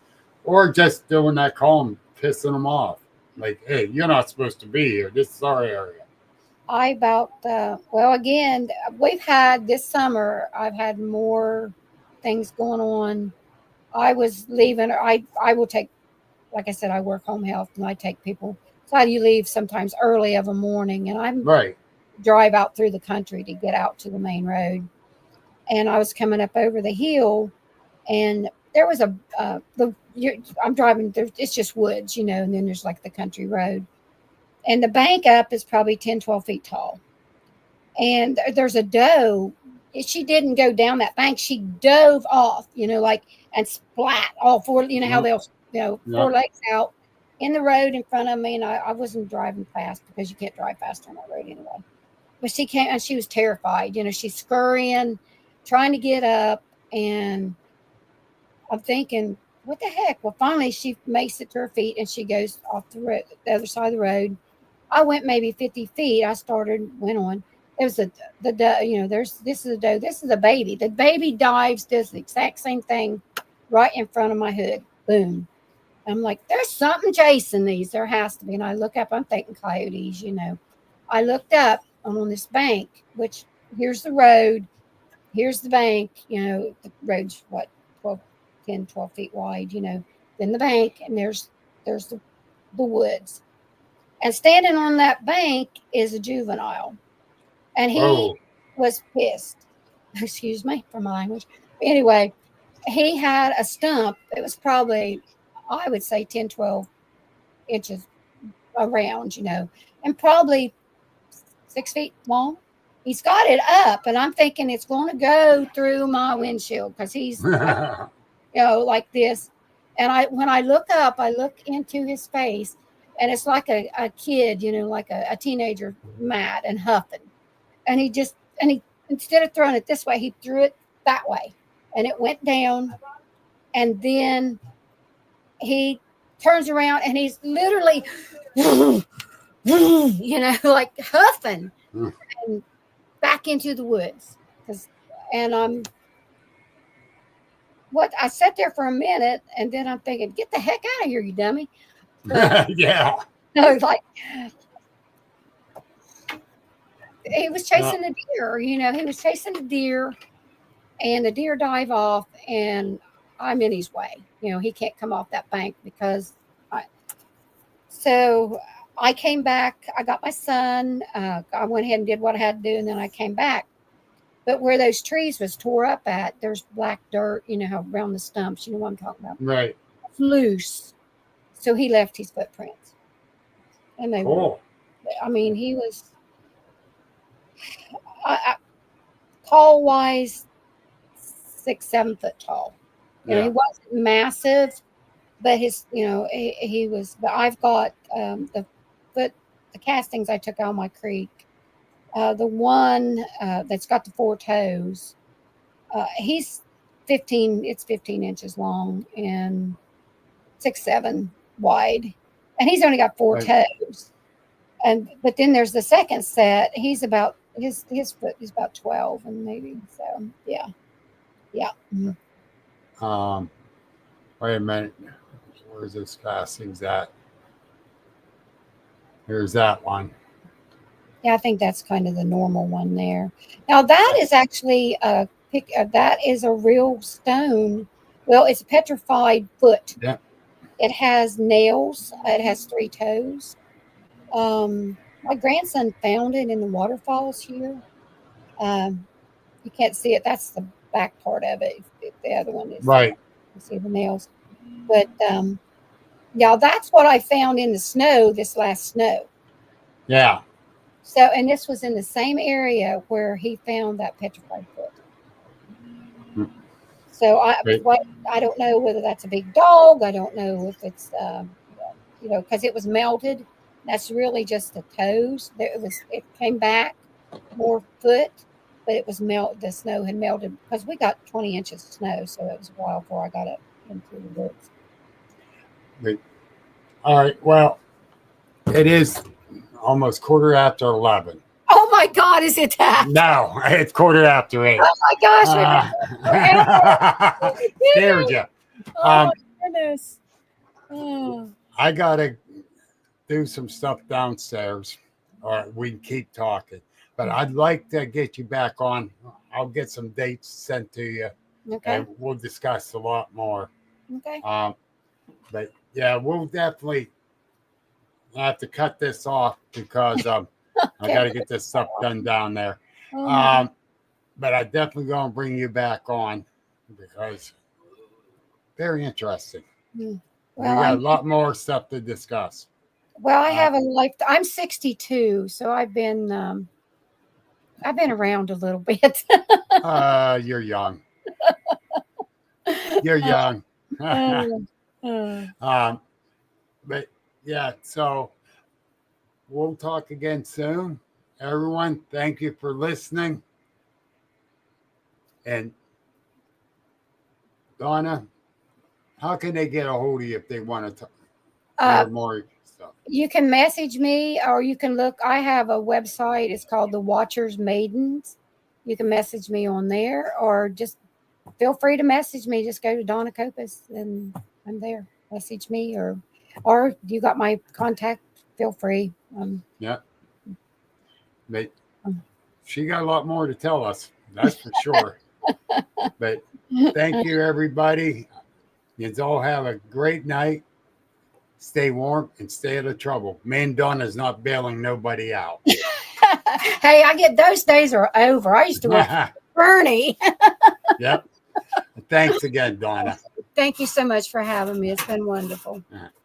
or just doing that call and pissing them off. Like, hey, you're not supposed to be here. This is our area. Well, again, we've had this summer, I've had more things going on. I was leaving, I will take, like I said, I work home health and I take people. So you leave sometimes early of a morning and I'm Right. drive out through the country to get out to the main road. And I was coming up over the hill and there was I'm driving, it's just woods, and then there's like the country road. And the bank up is probably 10, 12 feet tall. And there's a doe. She didn't go down that bank. She dove off, like and splat all four. You know how they'll, four Yep. legs out in the road in front of me. And I wasn't driving fast because you can't drive fast on that road anyway. But she came and she was terrified. She's scurrying, trying to get up, and I'm thinking, what the heck? Well, finally she makes it to her feet and she goes off the other side of the road. I went maybe 50 feet. Went on. There's the doe, this is a doe, this is a baby. The baby dives, does the exact same thing right in front of my hood. Boom. I'm like, there's something chasing these. There has to be. And I look up, I'm thinking coyotes. I looked up on this bank, which here's the road, here's the bank, the road's what, 12, 10, 12 feet wide, then the bank, and there's the woods. And standing on that bank is a juvenile. And he Oh, was pissed. Excuse me for my language. Anyway, he had a stump. It was probably, I would say, 10, 12 inches around, and probably 6 feet long. He's got it up, and I'm thinking it's going to go through my windshield because he's like, like this. And when I look up, I look into his face, and it's like a kid, like a teenager, mad and huffing. And he instead of throwing it this way, he threw it that way, and it went down. And then he turns around, and he's literally, like huffing and back into the woods. And I sat there for a minute, and then I'm thinking, get the heck out of here, you dummy. But yeah. I was like, he was chasing a deer, he was chasing a deer, and the deer dive off, and I'm in his way. He can't come off that bank because so I came back. I got my son. I went ahead and did what I had to do, and then I came back. But where those trees was tore up at, there's black dirt, how around the stumps, you know what I'm talking about. Right. It's loose. So he left his footprints. And they were, I mean, he was tall wise, 6, 7 foot tall. He wasn't massive, but he was. But I've got the castings I took out of my creek. The one that's got the 4 toes, he's It's 15 inches long and 6'7" wide. And he's only got 4 toes. But then there's the second set. He's about his foot is about 12 and maybe so. Yeah. Mhm. Wait a minute. Where's this castings at? Here's that one. Yeah, I think that's kind of the normal one there. Now that is actually that is a real stone. Well, it's a petrified foot. Yeah. It has nails. It has 3 toes. My grandson found it in the waterfalls here. You can't see it. That's the back part of it. The other one is right. You see the nails. But yeah, that's what I found in the snow this last snow. Yeah. So, and this was in the same area where he found that petrified foot. So I don't know whether that's a big dog. I don't know if it's because it was melted. That's really just the toes. It came back more foot, but it was the snow had melted because we got 20 inches of snow, so it was a while before I got up into the woods. All right. Well, it is almost 11:15. Oh my God, is it that? No, it's 8:15. Oh my gosh. Scared you. Oh my goodness. Oh. I got to do some stuff downstairs, or we can keep talking. But I'd like to get you back on. I'll get some dates sent to you. Okay. And we'll discuss a lot more. Okay. But yeah, we'll definitely have to cut this off because I got to get this stuff done down there. But I definitely going to bring you back on because very interesting. Well, we got a lot more stuff to discuss. Well, I have a life. I'm 62, so I've been around a little bit. You're young. You're young. But yeah, so we'll talk again soon. Everyone, thank you for listening. And Donna, how can they get a hold of you if they want to hear more stuff? You can message me or you can look. I have a website. It's called The Watchers Maidens. You can message me on there or just feel free to message me. Just go to Donna Copas and I'm there. Message me or you got my contact. Feel free. Yeah. But she got a lot more to tell us. That's for sure. But thank you, everybody. You all have a great night. Stay warm and stay out of trouble. Man, Donna's not bailing nobody out. Hey, those days are over. I used to work for Bernie. Yep. Thanks again, Donna. Thank you so much for having me. It's been wonderful.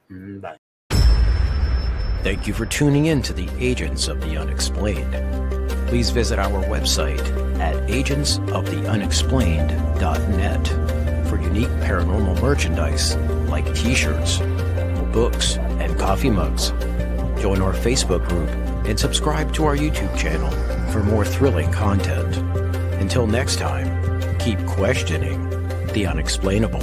Bye. Thank you for tuning in to the Agents of the Unexplained. Please visit our website at agentsoftheunexplained.net for unique paranormal merchandise like t-shirts, books, and coffee mugs. Join our Facebook group and subscribe to our YouTube channel for more thrilling content. Until next time, keep questioning the unexplainable.